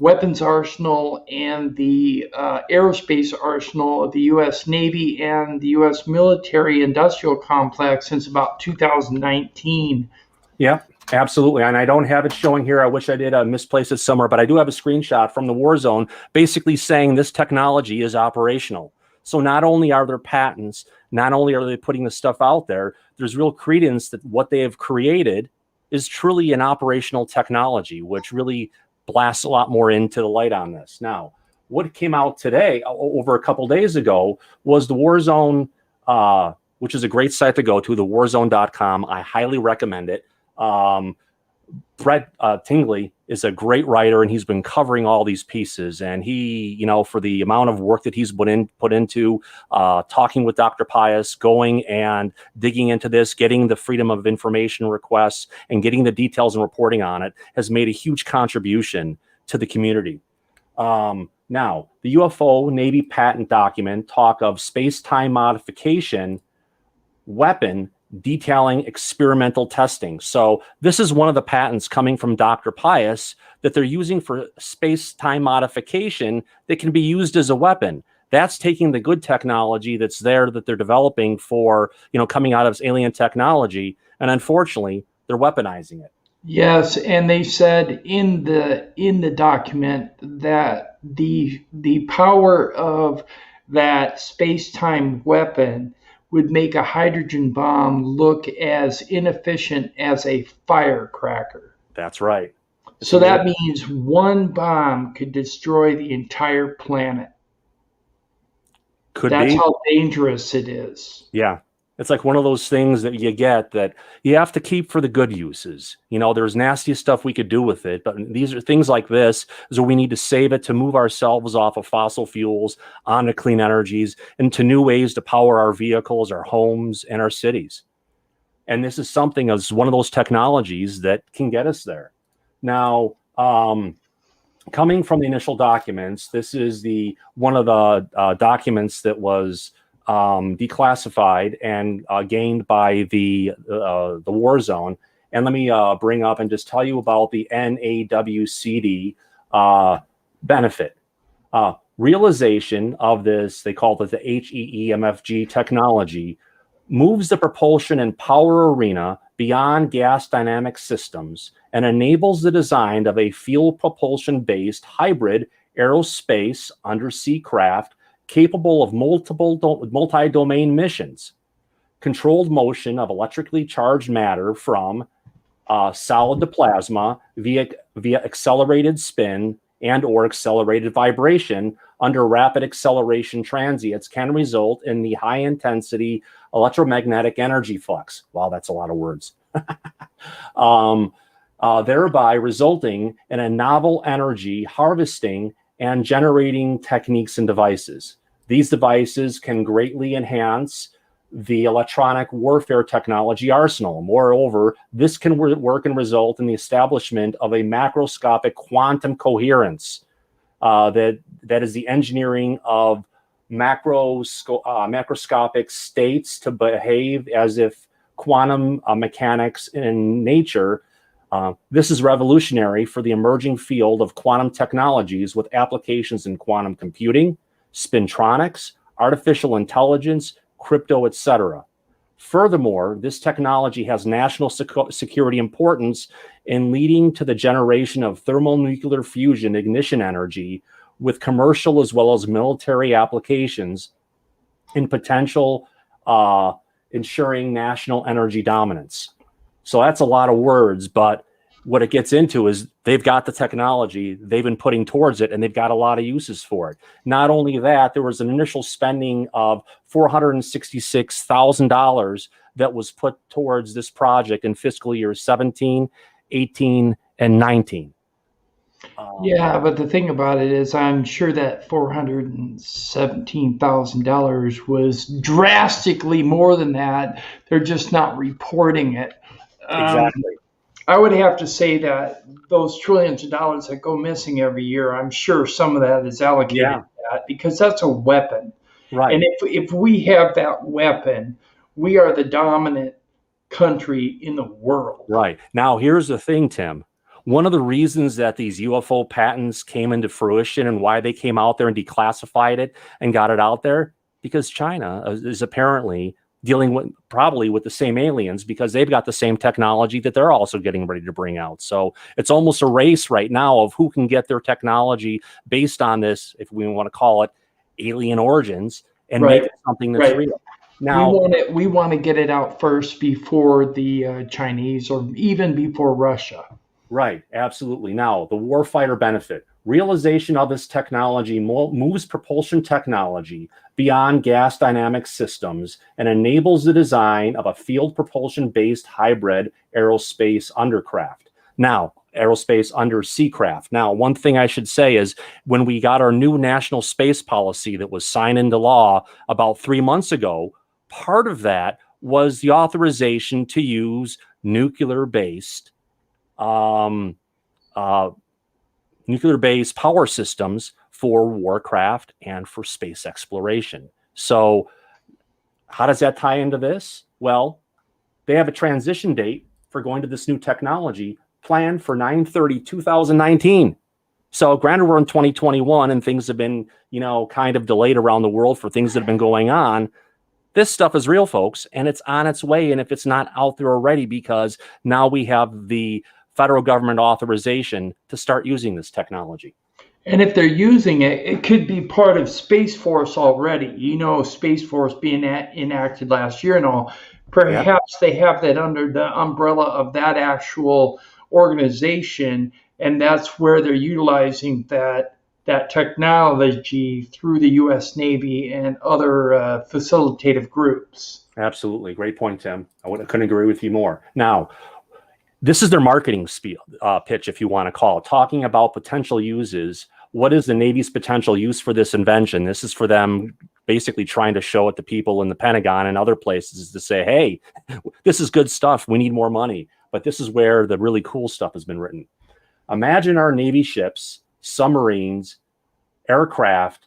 weapons arsenal and the aerospace arsenal of the U.S. Navy and the U.S. military industrial complex since about 2019. Yeah, absolutely. And I don't have it showing here. I wish I did misplace it somewhere, but I do have a screenshot from the war zone basically saying this technology is operational. So not only are there patents, not only are they putting the stuff out there, there's real credence that what they have created is truly an operational technology, which really blasts a lot more into the light on this. Now, what came out today, over a couple days ago, was the War Zone, which is a great site to go to, thewarzone.com. I highly recommend it. Brett Tingley is a great writer, and he's been covering all these pieces. And he, you know, for the amount of work that he's put into talking with Dr. Pius, going and digging into this, getting the Freedom of Information requests, and getting the details and reporting on it, has made a huge contribution to the community. Now, the UFO Navy patent document talk of space-time modification weapon detailing experimental testing. So this is one of the patents coming from Dr. Pius that they're using for space-time modification that can be used as a weapon. That's taking the good technology that's there that they're developing for, coming out of alien technology, and unfortunately, they're weaponizing it. Yes, and they said in the document that the power of that space-time weapon would make a hydrogen bomb look as inefficient as a firecracker. That's right. So that means one bomb could destroy the entire planet. That's how dangerous it is. Yeah. It's like one of those things that you get that you have to keep for the good uses. There's nasty stuff we could do with it, but these are things like this is where we need to save it to move ourselves off of fossil fuels onto clean energies and to new ways to power our vehicles, our homes, and our cities. And this is something as one of those technologies that can get us there. Now, coming from the initial documents, this is one of the documents that was declassified and gained by the war zone. And let me bring up and just tell you about the NAWCD benefit. Realization of this, they call it the HEEMFG technology, moves the propulsion and power arena beyond gas dynamic systems and enables the design of a fuel propulsion-based hybrid aerospace undersea craft capable of multi-domain missions, controlled motion of electrically charged matter from solid to plasma via accelerated spin and or accelerated vibration under rapid acceleration transients can result in the high-intensity electromagnetic energy flux. Wow, that's a lot of words. Thereby resulting in a novel energy harvesting and generating techniques and devices. These devices can greatly enhance the electronic warfare technology arsenal. Moreover, this can work and result in the establishment of a macroscopic quantum coherence that is the engineering of macroscopic states to behave as if quantum mechanics in nature. This is revolutionary for the emerging field of quantum technologies with applications in quantum computing, spintronics, artificial intelligence, crypto, etc. Furthermore, this technology has national security importance in leading to the generation of thermonuclear fusion ignition energy with commercial as well as military applications in potential ensuring national energy dominance. So that's a lot of words, but what it gets into is they've got the technology, they've been putting towards it, and they've got a lot of uses for it. Not only that, there was an initial spending of $466,000 that was put towards this project in fiscal years 17, 18, and 19. Yeah, but the thing about it is I'm sure that $417,000 was drastically more than that. They're just not reporting it. Exactly. I would have to say that those trillions of dollars that go missing every year, I'm sure some of that is allocated to that because that's a weapon. Right. And if we have that weapon, we are the dominant country in the world. Right. Now, here's the thing, Tim. One of the reasons that these UFO patents came into fruition and why they came out there and declassified it and got it out there, because China is apparently dealing probably with the same aliens because they've got the same technology that they're also getting ready to bring out. So it's almost a race right now of who can get their technology based on this, if we want to call it alien origins, and make it something that's real. Now we want to get it out first before the Chinese or even before Russia. Right, absolutely. Now, the warfighter benefit. Realization of this technology moves propulsion technology beyond gas dynamic systems and enables the design of a field propulsion-based hybrid aerospace undercraft. Now, aerospace undersea craft. Now, one thing I should say is when we got our new national space policy that was signed into law about 3 months ago, part of that was the authorization to use nuclear-based power systems for warcraft and for space exploration. So how does that tie into this? Well, they have a transition date for going to this new technology planned for 9/30/2019. So granted, we're in 2021 and things have been, you know, kind of delayed around the world for things that have been going on. This stuff is real, folks, and it's on its way. And if it's not out there already, because now we have the federal government authorization to start using this technology. And if they're using it, it could be part of Space Force already. You know, Space Force being enacted last year and all. Perhaps they have that under the umbrella of that actual organization, and that's where they're utilizing that technology through the U.S. Navy and other facilitative groups. Absolutely. Great point, Tim. Couldn't agree with you more. Now, this is their marketing pitch, if you want to call it, talking about potential uses. What is the Navy's potential use for this invention? This is for them basically trying to show it to people in the Pentagon and other places to say, hey, this is good stuff. We need more money. But this is where the really cool stuff has been written. Imagine our Navy ships, submarines, aircraft,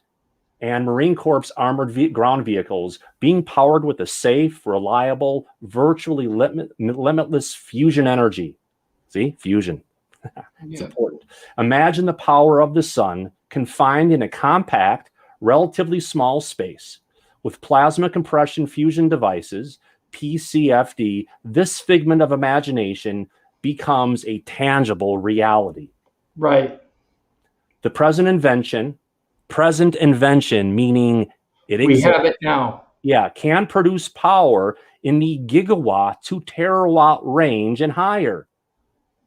and Marine Corps armored ground vehicles being powered with a safe, reliable, virtually limitless fusion energy. See, fusion. It's important. Imagine the power of the sun confined in a compact, relatively small space. With plasma compression fusion devices, PCFD, this figment of imagination becomes a tangible reality. Right. The present invention, meaning it we exists, have it now. Yeah, can produce power in the gigawatt to terawatt range and higher,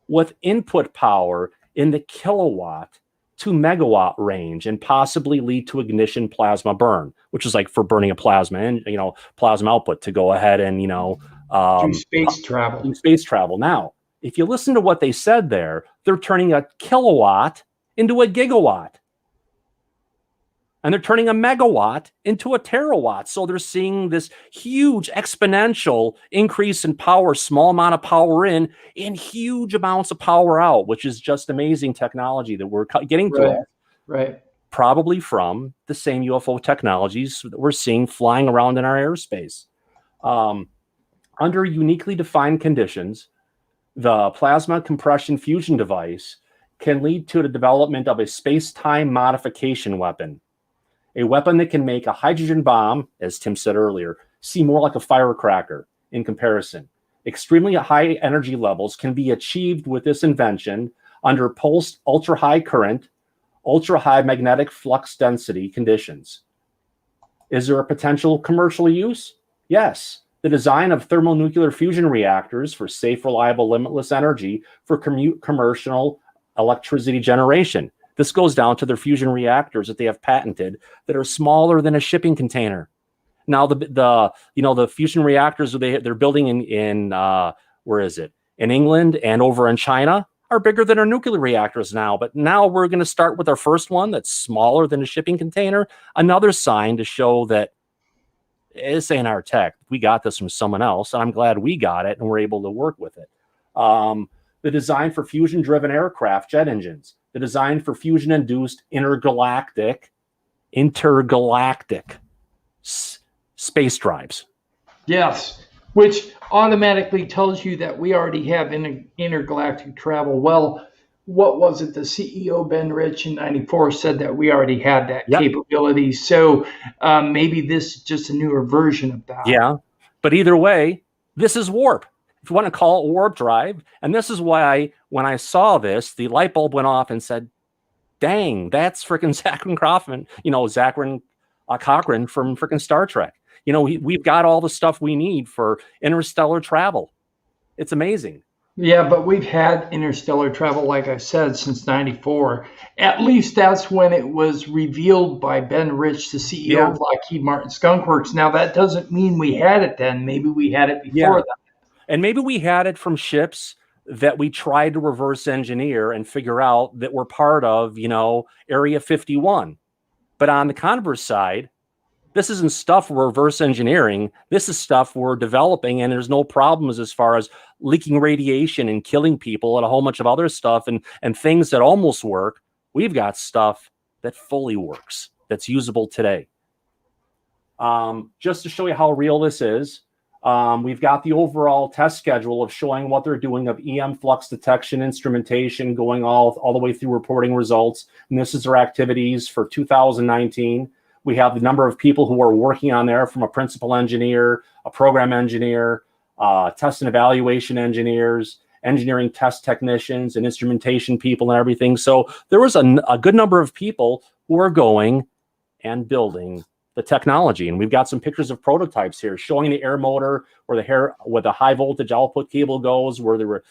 with input power in the kilowatt to megawatt range, and possibly lead to ignition plasma burn, which is like for burning a plasma and, you know, plasma output to go ahead and, you know, do space travel. Do space travel. Now, if you listen to what they said there, they're turning a kilowatt into a gigawatt. And they're turning a megawatt into a terawatt. So they're seeing this huge exponential increase in power, small amount of power in, and huge amounts of power out, which is just amazing technology that we're getting to. Right. Probably from the same UFO technologies that we're seeing flying around in our airspace. Under uniquely defined conditions, the plasma compression fusion device can lead to the development of a space-time modification weapon. A weapon that can make a hydrogen bomb, as Tim said earlier, seem more like a firecracker in comparison. Extremely high energy levels can be achieved with this invention under pulsed ultra-high current, ultra-high magnetic flux density conditions. Is there a potential commercial use? Yes. The design of thermonuclear fusion reactors for safe, reliable, limitless energy for commercial electricity generation. This goes down to their fusion reactors that they have patented that are smaller than a shipping container. Now the fusion reactors they're building in where is it? In England and over in China are bigger than our nuclear reactors now. But now we're going to start with our first one that's smaller than a shipping container. Another sign to show that this ain't our tech. We got this from someone else, and I'm glad we got it and we're able to work with it. The design for fusion-driven aircraft jet engines. The design for fusion-induced intergalactic space drives. Yes, which automatically tells you that we already have intergalactic travel. Well, what was it? The CEO, Ben Rich, in '94 said that we already had that capability. So maybe this is just a newer version of that. Yeah, but either way, this is warp. If you want to call it warp drive. And this is why when I saw this, the light bulb went off and said, dang, that's freaking Zachary Cochran, Zachary Cochran from freaking Star Trek. We've got all the stuff we need for interstellar travel. It's amazing. Yeah, but we've had interstellar travel, like I said, since '94. At least that's when it was revealed by Ben Rich, the CEO of Lockheed Martin Skunk Works. Now, that doesn't mean we had it then. Maybe we had it before that. And maybe we had it from ships that we tried to reverse engineer and figure out that were part of, Area 51. But on the converse side, this isn't stuff we're reverse engineering. This is stuff we're developing, and there's no problems as far as leaking radiation and killing people and a whole bunch of other stuff and things that almost work. We've got stuff that fully works, that's usable today. Just to show you how real this is, we've got the overall test schedule of showing what they're doing of EM flux detection instrumentation, going all the way through reporting results. And this is their activities for 2019. We have the number of people who are working on there, from a principal engineer, a program engineer, test and evaluation engineers, engineering test technicians, and instrumentation people and everything. So there was a good number of people who are going and building the technology. And we've got some pictures of prototypes here showing the air motor, where the high voltage output cable goes, where the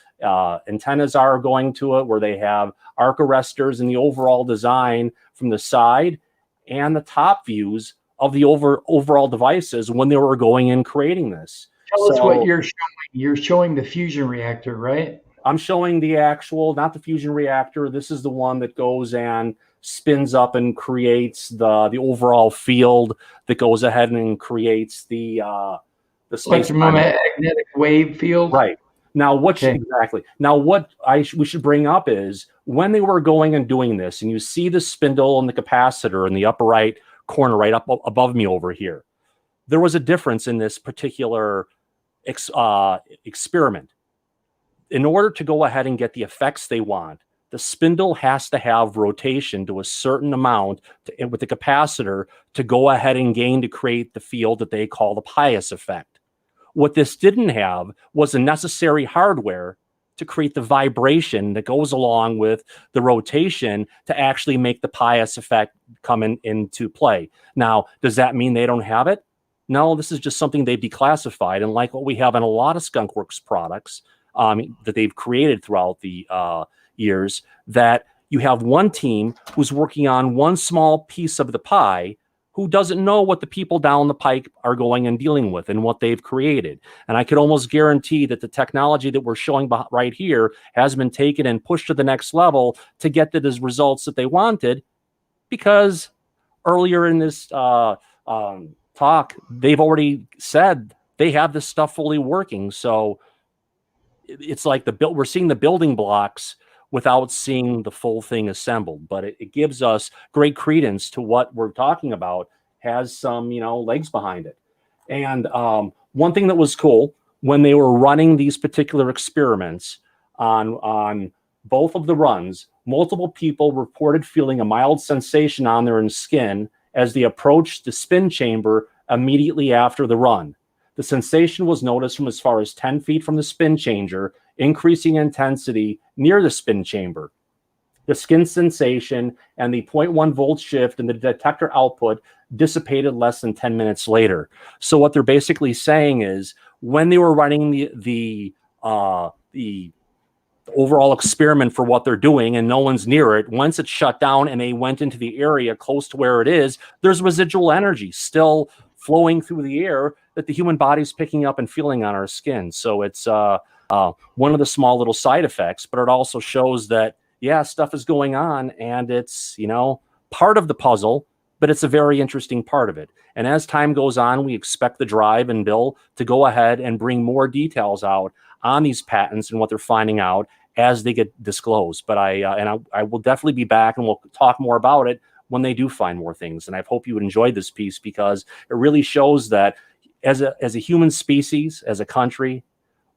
antennas are going to it, where they have arc arresters, and the overall design from the side and the top views of the overall devices when they were going and creating this. Tell us what you're showing. You're showing the fusion reactor, right? I'm showing the actual, not the fusion reactor. This is the one that goes and spins up and creates the overall field that goes ahead and creates the space electromagnetic wave field. Right. Now, exactly? Now, what we should bring up is when they were going and doing this, and you see the spindle and the capacitor in the upper right corner, right up above me over here, there was a difference in this particular experiment. In order to go ahead and get the effects they want, the spindle has to have rotation to a certain amount with the capacitor to go ahead and gain to create the field that they call the pious effect. What this didn't have was the necessary hardware to create the vibration that goes along with the rotation to actually make the pious effect come into play. Now, does that mean they don't have it? No, this is just something they've declassified. And like what we have in a lot of skunkworks products that they've created throughout the years, that you have one team who's working on one small piece of the pie who doesn't know what the people down the pike are going and dealing with and what they've created. And I could almost guarantee that the technology that we're showing right here has been taken and pushed to the next level to get the results that they wanted, because earlier in this talk, they've already said they have this stuff fully working. So it's like we're seeing the building blocks without seeing the full thing assembled, but it gives us great credence to what we're talking about, has some, legs behind it. And one thing that was cool, when they were running these particular experiments on both of the runs, multiple people reported feeling a mild sensation on their skin as they approached the spin chamber immediately after the run. The sensation was noticed from as far as 10 feet from the spin changer, increasing intensity near the spin chamber. The skin sensation and the 0.1 volt shift in the detector output dissipated less than 10 minutes later. So what they're basically saying is, when they were running the overall experiment for what they're doing and no one's near it, once it's shut down and they went into the area close to where it is, there's residual energy still flowing through the air that the human body's picking up and feeling on our skin. So it's one of the small little side effects, but it also shows that, yeah, stuff is going on, and it's, part of the puzzle, but it's a very interesting part of it. And as time goes on, we expect the Drive and Bill to go ahead and bring more details out on these patents and what they're finding out as they get disclosed. But I will definitely be back, and we'll talk more about it when they do find more things. And I hope you enjoyed this piece, because it really shows that as a human species, as a country,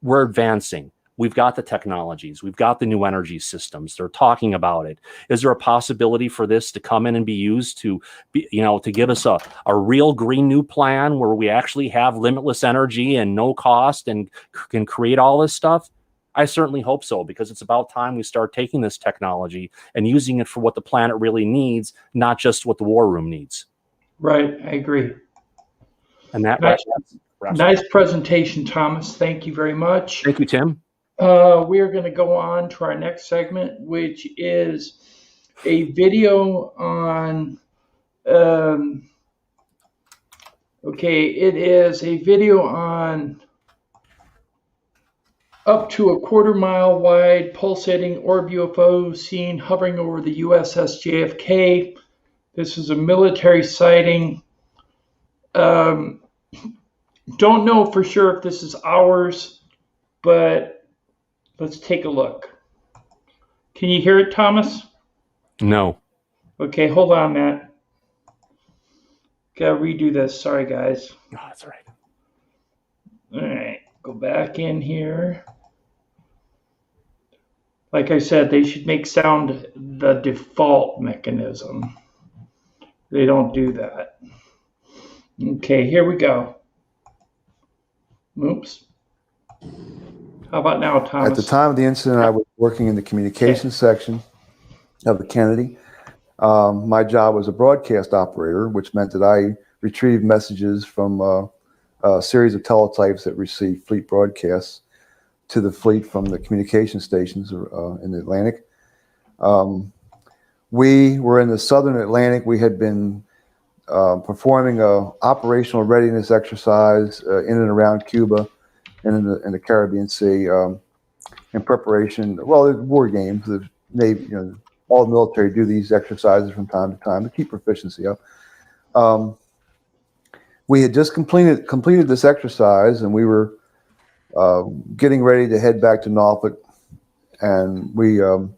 we're advancing. We've got the technologies. We've got the new energy systems. They're talking about it. Is there a possibility for this to come in and be used to give us a real green new plan where we actually have limitless energy and no cost and can create all this stuff? I certainly hope so, because it's about time we start taking this technology and using it for what the planet really needs, not just what the war room needs. Right, I agree. And that nice presentation, Thomas. Thank you very much. Thank you, Tim. We are going to go on to our next segment, which is a video on. It is a video on up to a quarter-mile wide pulsating orb UFO seen hovering over the USS J.F.K. This is a military sighting. Don't know for sure if this is ours, but let's take a look. Can you hear it, Thomas? No. Okay, hold on, Matt. Gotta redo this. Sorry, guys. No, that's all right. All right, go back in here. Like I said, they should make sound the default mechanism. They don't do that. Okay, here we go. Oops. How about now, Thomas? At the time of the incident, I was working in the communications section of the Kennedy. My job was a broadcast operator, which meant that I retrieved messages from a series of teletypes that received fleet broadcasts to the fleet from the communication stations in the Atlantic. We were in the southern Atlantic. We had been performing a operational readiness exercise in and around Cuba and in the Caribbean Sea in preparation. Well, there's war games. The Navy, you know, all the military do these exercises from time to time to keep proficiency up. We had just completed this exercise, and we were getting ready to head back to Norfolk. And we, the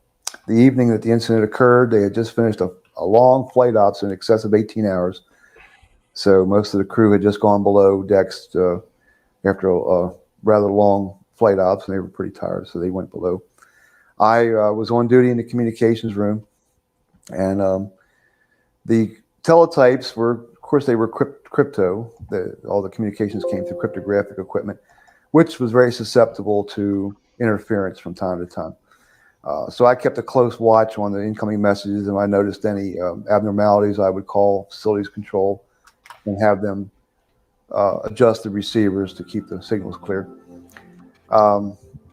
evening that the incident occurred, they had just finished a long flight ops in excess of 18 hours. So most of the crew had just gone below decks after a rather long flight ops, and they were pretty tired, so they went below. I was on duty in the communications room, and the teletypes were, of course, they were crypto. All the communications came through cryptographic equipment, which was very susceptible to interference from time to time. So I kept a close watch on the incoming messages, and I noticed any abnormalities, I would call facilities control and have them adjust the receivers to keep the signals clear.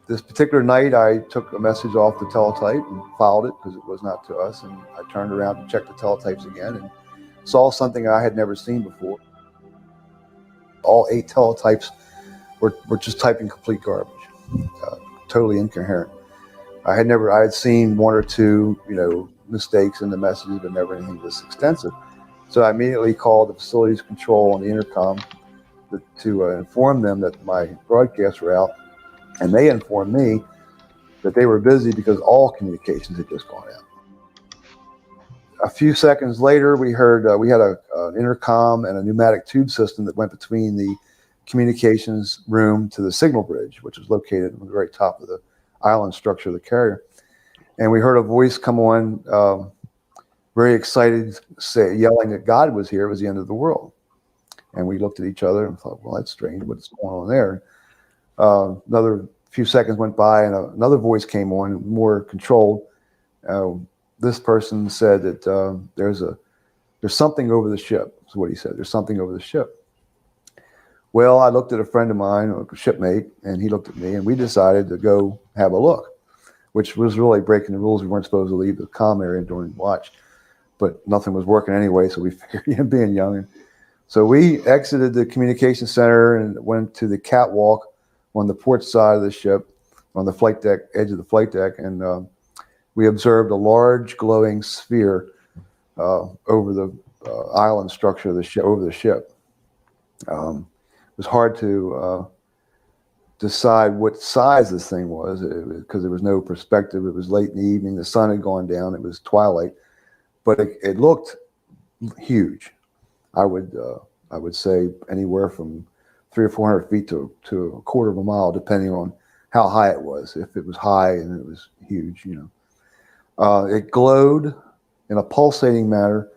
This particular night, I took a message off the teletype and filed it because it was not to us, and I turned around to check the teletypes again and saw something I had never seen before. All 8 teletypes were just typing complete garbage, totally incoherent. I had seen 1 or 2, you know, mistakes in the messages, but never anything this extensive. So I immediately called the facilities control on the intercom to inform them that my broadcasts were out, and they informed me that they were busy because all communications had just gone out. A few seconds later, we heard we had an intercom and a pneumatic tube system that went between the communications room to the signal bridge, which was located on the very top of the island structure of the carrier. And we heard a voice come on, very excited, yelling that God was here. It was the end of the world. And we looked at each other and thought, well, that's strange. What's going on there? Another few seconds went by, and another voice came on, more controlled. This person said that there's something over the ship. That's what he said. There's something over the ship. Well, I looked at a friend of mine, a shipmate, and he looked at me, and we decided to go have a look, which was really breaking the rules. We weren't supposed to leave the comm area during watch, but nothing was working anyway, so we figured, you know, being young. So we exited the communication center and went to the catwalk on the port side of the ship, on the flight deck, edge of the flight deck, and we observed a large glowing sphere over the island structure of the ship, over the ship. It was hard to decide what size this thing was because there was no perspective. It was late in the evening. The sun had gone down. It was twilight, but it looked huge. I would say anywhere from 300 or 400 feet to a quarter of a mile, depending on how high it was. If it was high and it was huge, you know. It glowed in a pulsating manner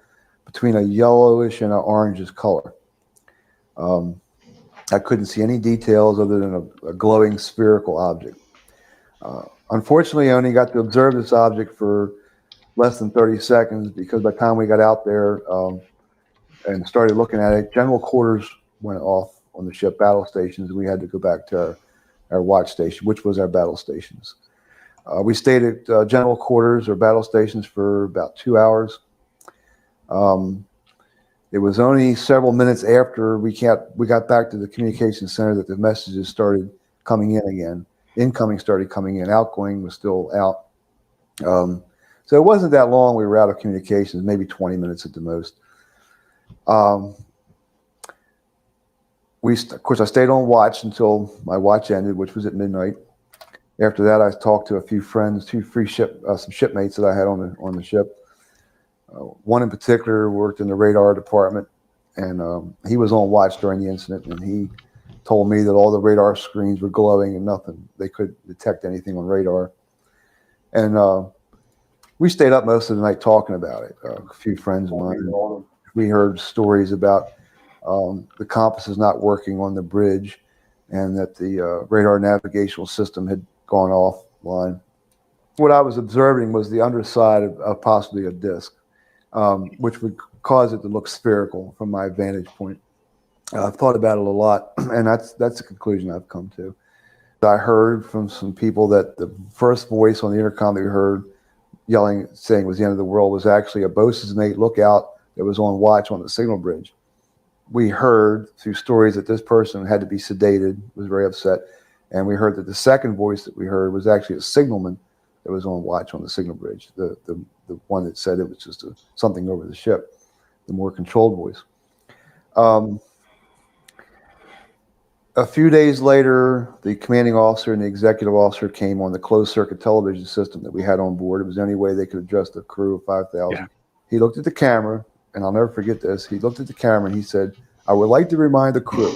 between a yellowish and an orangish color. I couldn't see any details other than a glowing spherical object. Unfortunately, I only got to observe this object for less than 30 seconds because by the time we got out there and started looking at it, general quarters went off on the ship, battle stations. We had to go back to our watch station, which was our battle stations. We stayed at general quarters or battle stations for about 2 hours. It was only several minutes after we got back to the communication center that the messages started coming in again. Incoming started coming in. Outgoing was still out. So it wasn't that long we were out of communications, maybe 20 minutes at the most. Of course, I stayed on watch until my watch ended, which was at midnight. After that, I talked to a few friends, some shipmates that I had on the ship, One in particular worked in the radar department, and he was on watch during the incident, and he told me that all the radar screens were glowing and nothing. They couldn't detect anything on radar. And we stayed up most of the night talking about it. A few friends of mine, we heard stories about the compasses not working on the bridge, and that the radar navigational system had gone offline. What I was observing was the underside of possibly a disc, which would cause it to look spherical from my vantage point. I've thought about it a lot, and that's the conclusion I've come to. I heard from some people that the first voice on the intercom that we heard yelling, saying it was the end of the world, was actually a bosun's mate lookout that was on watch on the signal bridge. We heard through stories that this person had to be sedated, was very upset, and we heard that the second voice that we heard was actually a signalman that was on watch on the signal bridge, the one that said it was just something over the ship, the more controlled voice. A few days later, the commanding officer and the executive officer came on the closed circuit television system that we had on board. It was the only way they could address the crew of 5,000. Yeah. He looked at the camera, and I'll never forget this. He looked at the camera and he said, "I would like to remind the crew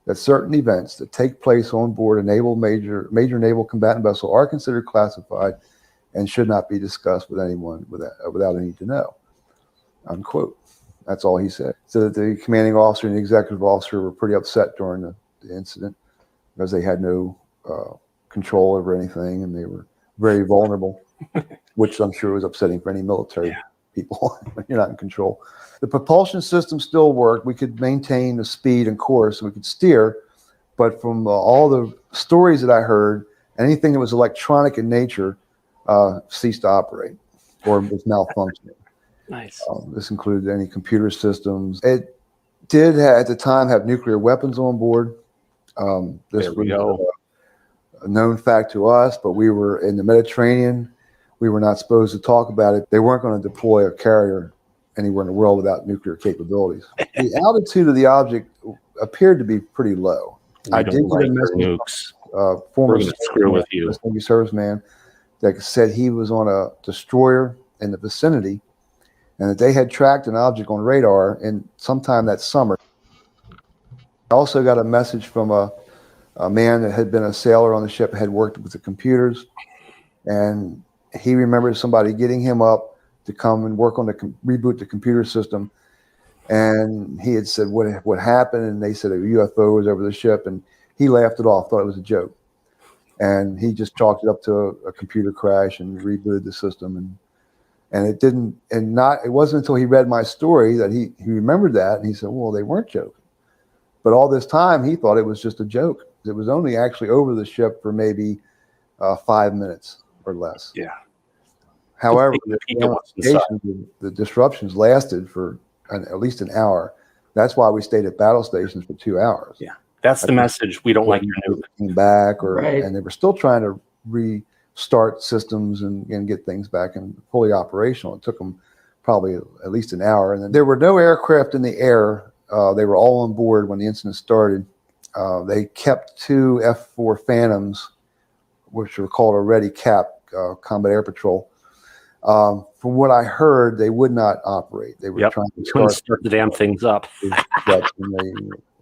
that certain events that take place on board a major naval combatant vessel are considered classified and should not be discussed with anyone without any to know." Unquote. That's all he said. So that the commanding officer and the executive officer were pretty upset during the incident because they had no control over anything, and they were very vulnerable, which I'm sure was upsetting for any military people when you're not in control. The propulsion system still worked. We could maintain the speed and course, we could steer, but from all the stories that I heard, anything that was electronic in nature ceased to operate or was malfunctioning. Nice. This included any computer systems. It did at the time have nuclear weapons on board. This was a known fact to us, but we were in the Mediterranean. We were not supposed to talk about it. They weren't going to deploy a carrier anywhere in the world without nuclear capabilities. The altitude of the object appeared to be pretty low. I did get a message from former serviceman that said he was on a destroyer in the vicinity, and that they had tracked an object on radar in sometime that summer. I also got a message from a man that had been a sailor on the ship, had worked with the computers, and he remembered somebody getting him up to come and work on the reboot the computer system. And he had said what happened, and they said a UFO was over the ship, and he laughed it off, thought it was a joke, and he just chalked it up to a computer crash and rebooted the system. And it didn't, it wasn't until he read my story that he remembered that, and he said, well, they weren't joking. But all this time, he thought it was just a joke. It was only actually over the ship for maybe 5 minutes or less. Yeah. However, the disruptions lasted for at least an hour. That's why we stayed at battle stations for 2 hours. Yeah, that's the message. We don't like your news. Came back, and they were still trying to restart systems and get things back and fully operational. It took them probably at least an hour. And then there were no aircraft in the air. They were all on board when the incident started. They kept 2 F-4 Phantoms, which were called a Ready Cap, Combat Air Patrol. From what I heard, they would not operate. They were trying to start the damn things up. From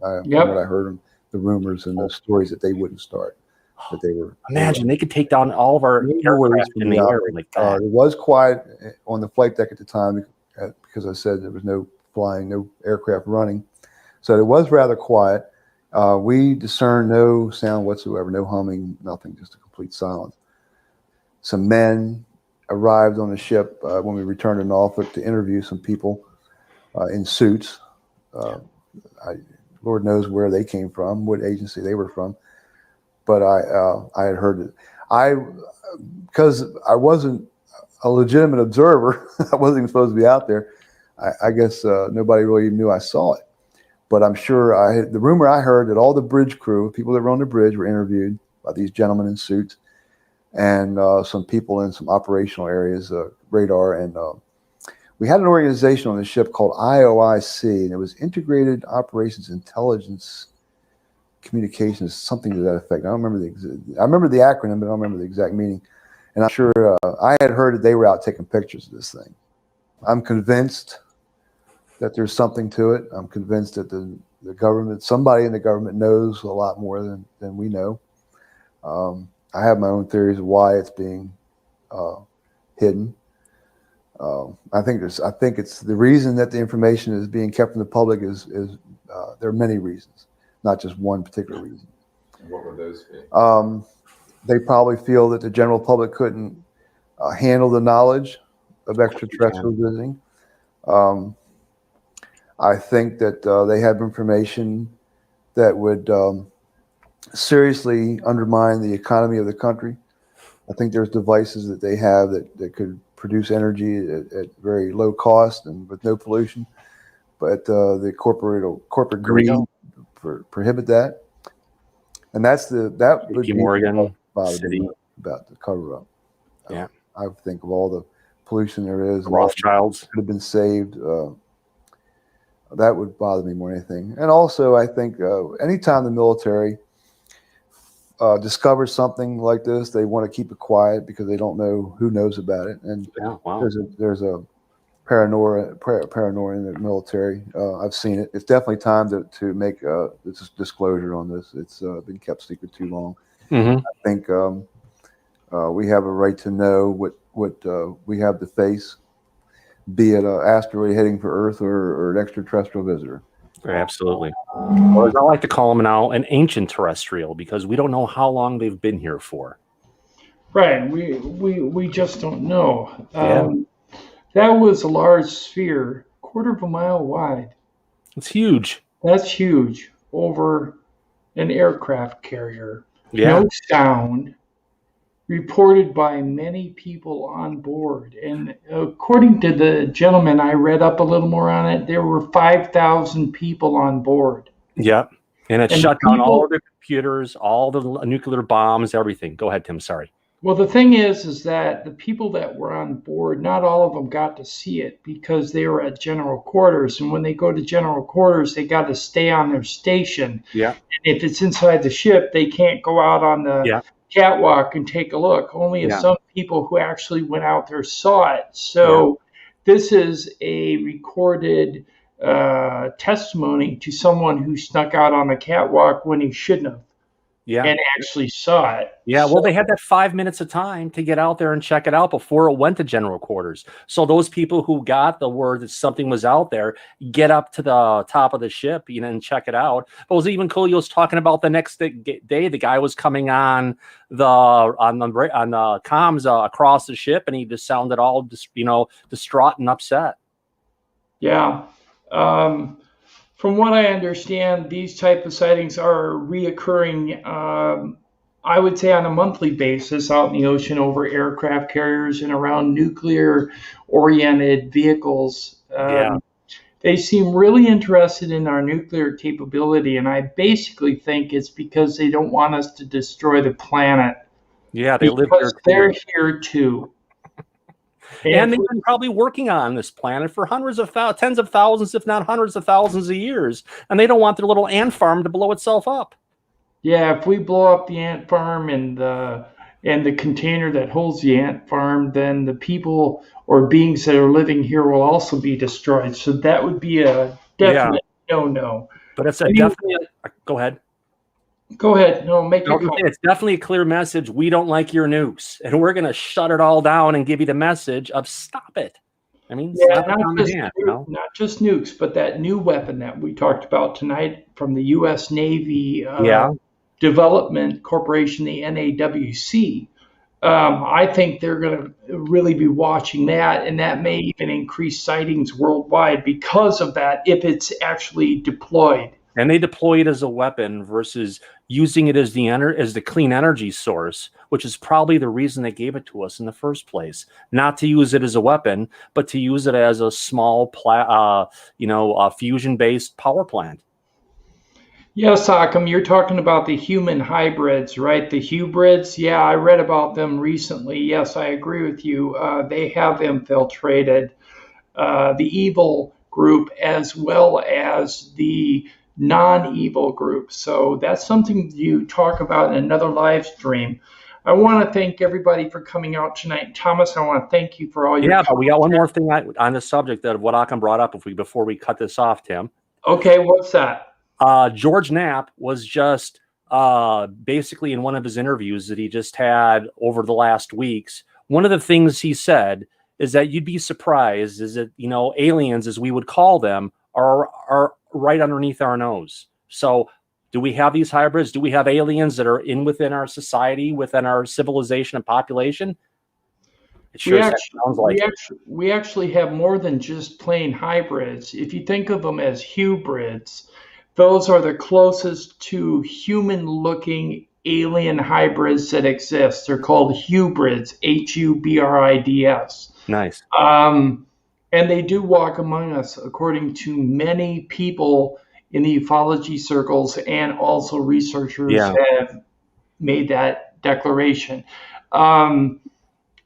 what I heard, the rumors and the stories that they wouldn't start. That they were. Imagine they could take down all of our aircraft in the air like that. It was quiet on the flight deck at the time because I said there was no flying, no aircraft running, so it was rather quiet. We discerned no sound whatsoever, no humming, nothing, just a complete silence. Some men arrived on the ship when we returned to Norfolk to interview some people in suits. Lord knows where they came from, what agency they were from. But I had heard it. Because I wasn't a legitimate observer, I wasn't even supposed to be out there. I guess nobody really knew I saw it. But I'm sure the rumor I heard that all the bridge crew, people that were on the bridge, were interviewed by these gentlemen in suits, and some people in some operational areas, radar. And we had an organization on the ship called IOIC, and it was Integrated Operations Intelligence Communications, something to that effect. I don't remember I remember the acronym, but I don't remember the exact meaning. And I'm sure I had heard that they were out taking pictures of this thing. I'm convinced that there's something to it. I'm convinced that the government, somebody in the government knows a lot more than we know. I have my own theories of why it's being hidden. I think it's the reason that the information is being kept from the public is there are many reasons, not just one particular reason. And what would those be? They probably feel that the general public couldn't handle the knowledge of extraterrestrial visiting. I think that they have information that would seriously undermine the economy of the country. I think there's devices that they have that could produce energy at very low cost and with no pollution, but the corporate greed prohibit that. And that would be Morgan about City. About the cover up. Yeah. I think of all the pollution there is, Rothschilds could have been saved. That would bother me more than anything. And also, I think anytime the military discovers something like this, they want to keep it quiet because they don't know who knows about it. And there's a paranoia in the military. I've seen it. It's definitely time to make this disclosure on this. It's been kept secret too long. Mm-hmm. I think we have a right to know what we have to face, be it an asteroid heading for Earth or an extraterrestrial visitor. Absolutely. Or as I like to call them now, an ancient terrestrial, because we don't know how long they've been here for. Right. We just don't know. Yeah. That was a large sphere, 1/4 mile wide. It's huge. That's huge. Over an aircraft carrier. Yeah. No sound. Reported by many people on board. And according to the gentleman, I read up a little more on it, there were 5,000 people on board. Yep. And it shut down all of the computers, all the nuclear bombs, everything. Go ahead, Tim. Sorry. Well, the thing is that the people that were on board, not all of them got to see it because they were at general quarters. And when they go to general quarters, they got to stay on their station. Yeah. And if it's inside the ship, they can't go out on the catwalk and take a look. Only some people who actually went out there saw it. So this is a recorded testimony to someone who snuck out on the catwalk when he shouldn't have. Yeah. And actually saw it. Yeah, well, they had that 5 minutes of time to get out there and check it out before it went to general quarters. So those people who got the word that something was out there, get up to the top of the ship, and check it out. But it was even cool. He was talking about the next day, the guy was coming on the comms across the ship, and he just sounded all distraught and upset. Yeah. From what I understand, these type of sightings are reoccurring, I would say on a monthly basis out in the ocean over aircraft carriers and around nuclear-oriented vehicles. They seem really interested in our nuclear capability, and I basically think it's because they don't want us to destroy the planet. Yeah, they live here too. They're here too. And they've been probably working on this planet for tens of thousands, if not hundreds of thousands of years. And they don't want their little ant farm to blow itself up. Yeah, if we blow up the ant farm and the container that holds the ant farm, then the people or beings that are living here will also be destroyed. So that would be a definite no-no. But it's definitely go ahead. Go ahead. No, make it. It's definitely a clear message. We don't like your nukes, and we're going to shut it all down and give you the message of stop it. I mean, not just nukes, but that new weapon that we talked about tonight from the U.S. Navy Development Corporation, the NAWC. I think they're going to really be watching that, and that may even increase sightings worldwide because of that if it's actually deployed. And they deploy it as a weapon versus using it as the clean energy source, which is probably the reason they gave it to us in the first place. Not to use it as a weapon, but to use it as a small, fusion-based power plant. Yes, Occam, you're talking about the human hybrids, right? The hybrids. Yeah, I read about them recently. Yes, I agree with you. They have infiltrated the evil group as well as the non-evil group. So that's something you talk about in another live stream. I want to thank everybody for coming out tonight. Thomas, I want to thank you for all your But we got one more thing on the subject of what Occam brought up before we cut this off, Tim. Okay, what's that? George Knapp was just basically in one of his interviews that he just had over the last weeks. One of the things he said is that you'd be surprised is that, you know, aliens, as we would call them, are right underneath our nose. So do we have these hybrids? Do we have aliens that are within our society, within our civilization and population? It sure sounds like we actually have more than just plain hybrids. If you think of them as hybrids, those are the closest to human-looking alien hybrids that exist. They're called hybrids, Hubrids. Nice. And they do walk among us, according to many people in the ufology circles, and also researchers have made that declaration.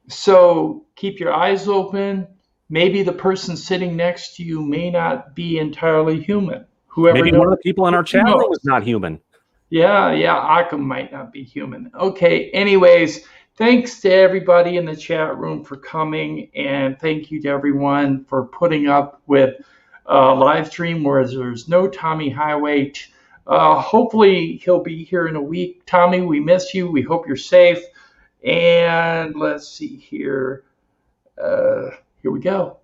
So keep your eyes open. Maybe the person sitting next to you may not be entirely human. Maybe one of the people in our chat room is not human. Yeah, Occam might not be human. Okay, anyways, thanks to everybody in the chat room for coming, and thank you to everyone for putting up with live stream where there's no Tommy Highway. Hopefully he'll be here in a week. Tommy, we miss you. We hope you're safe. And let's see here. Here we go.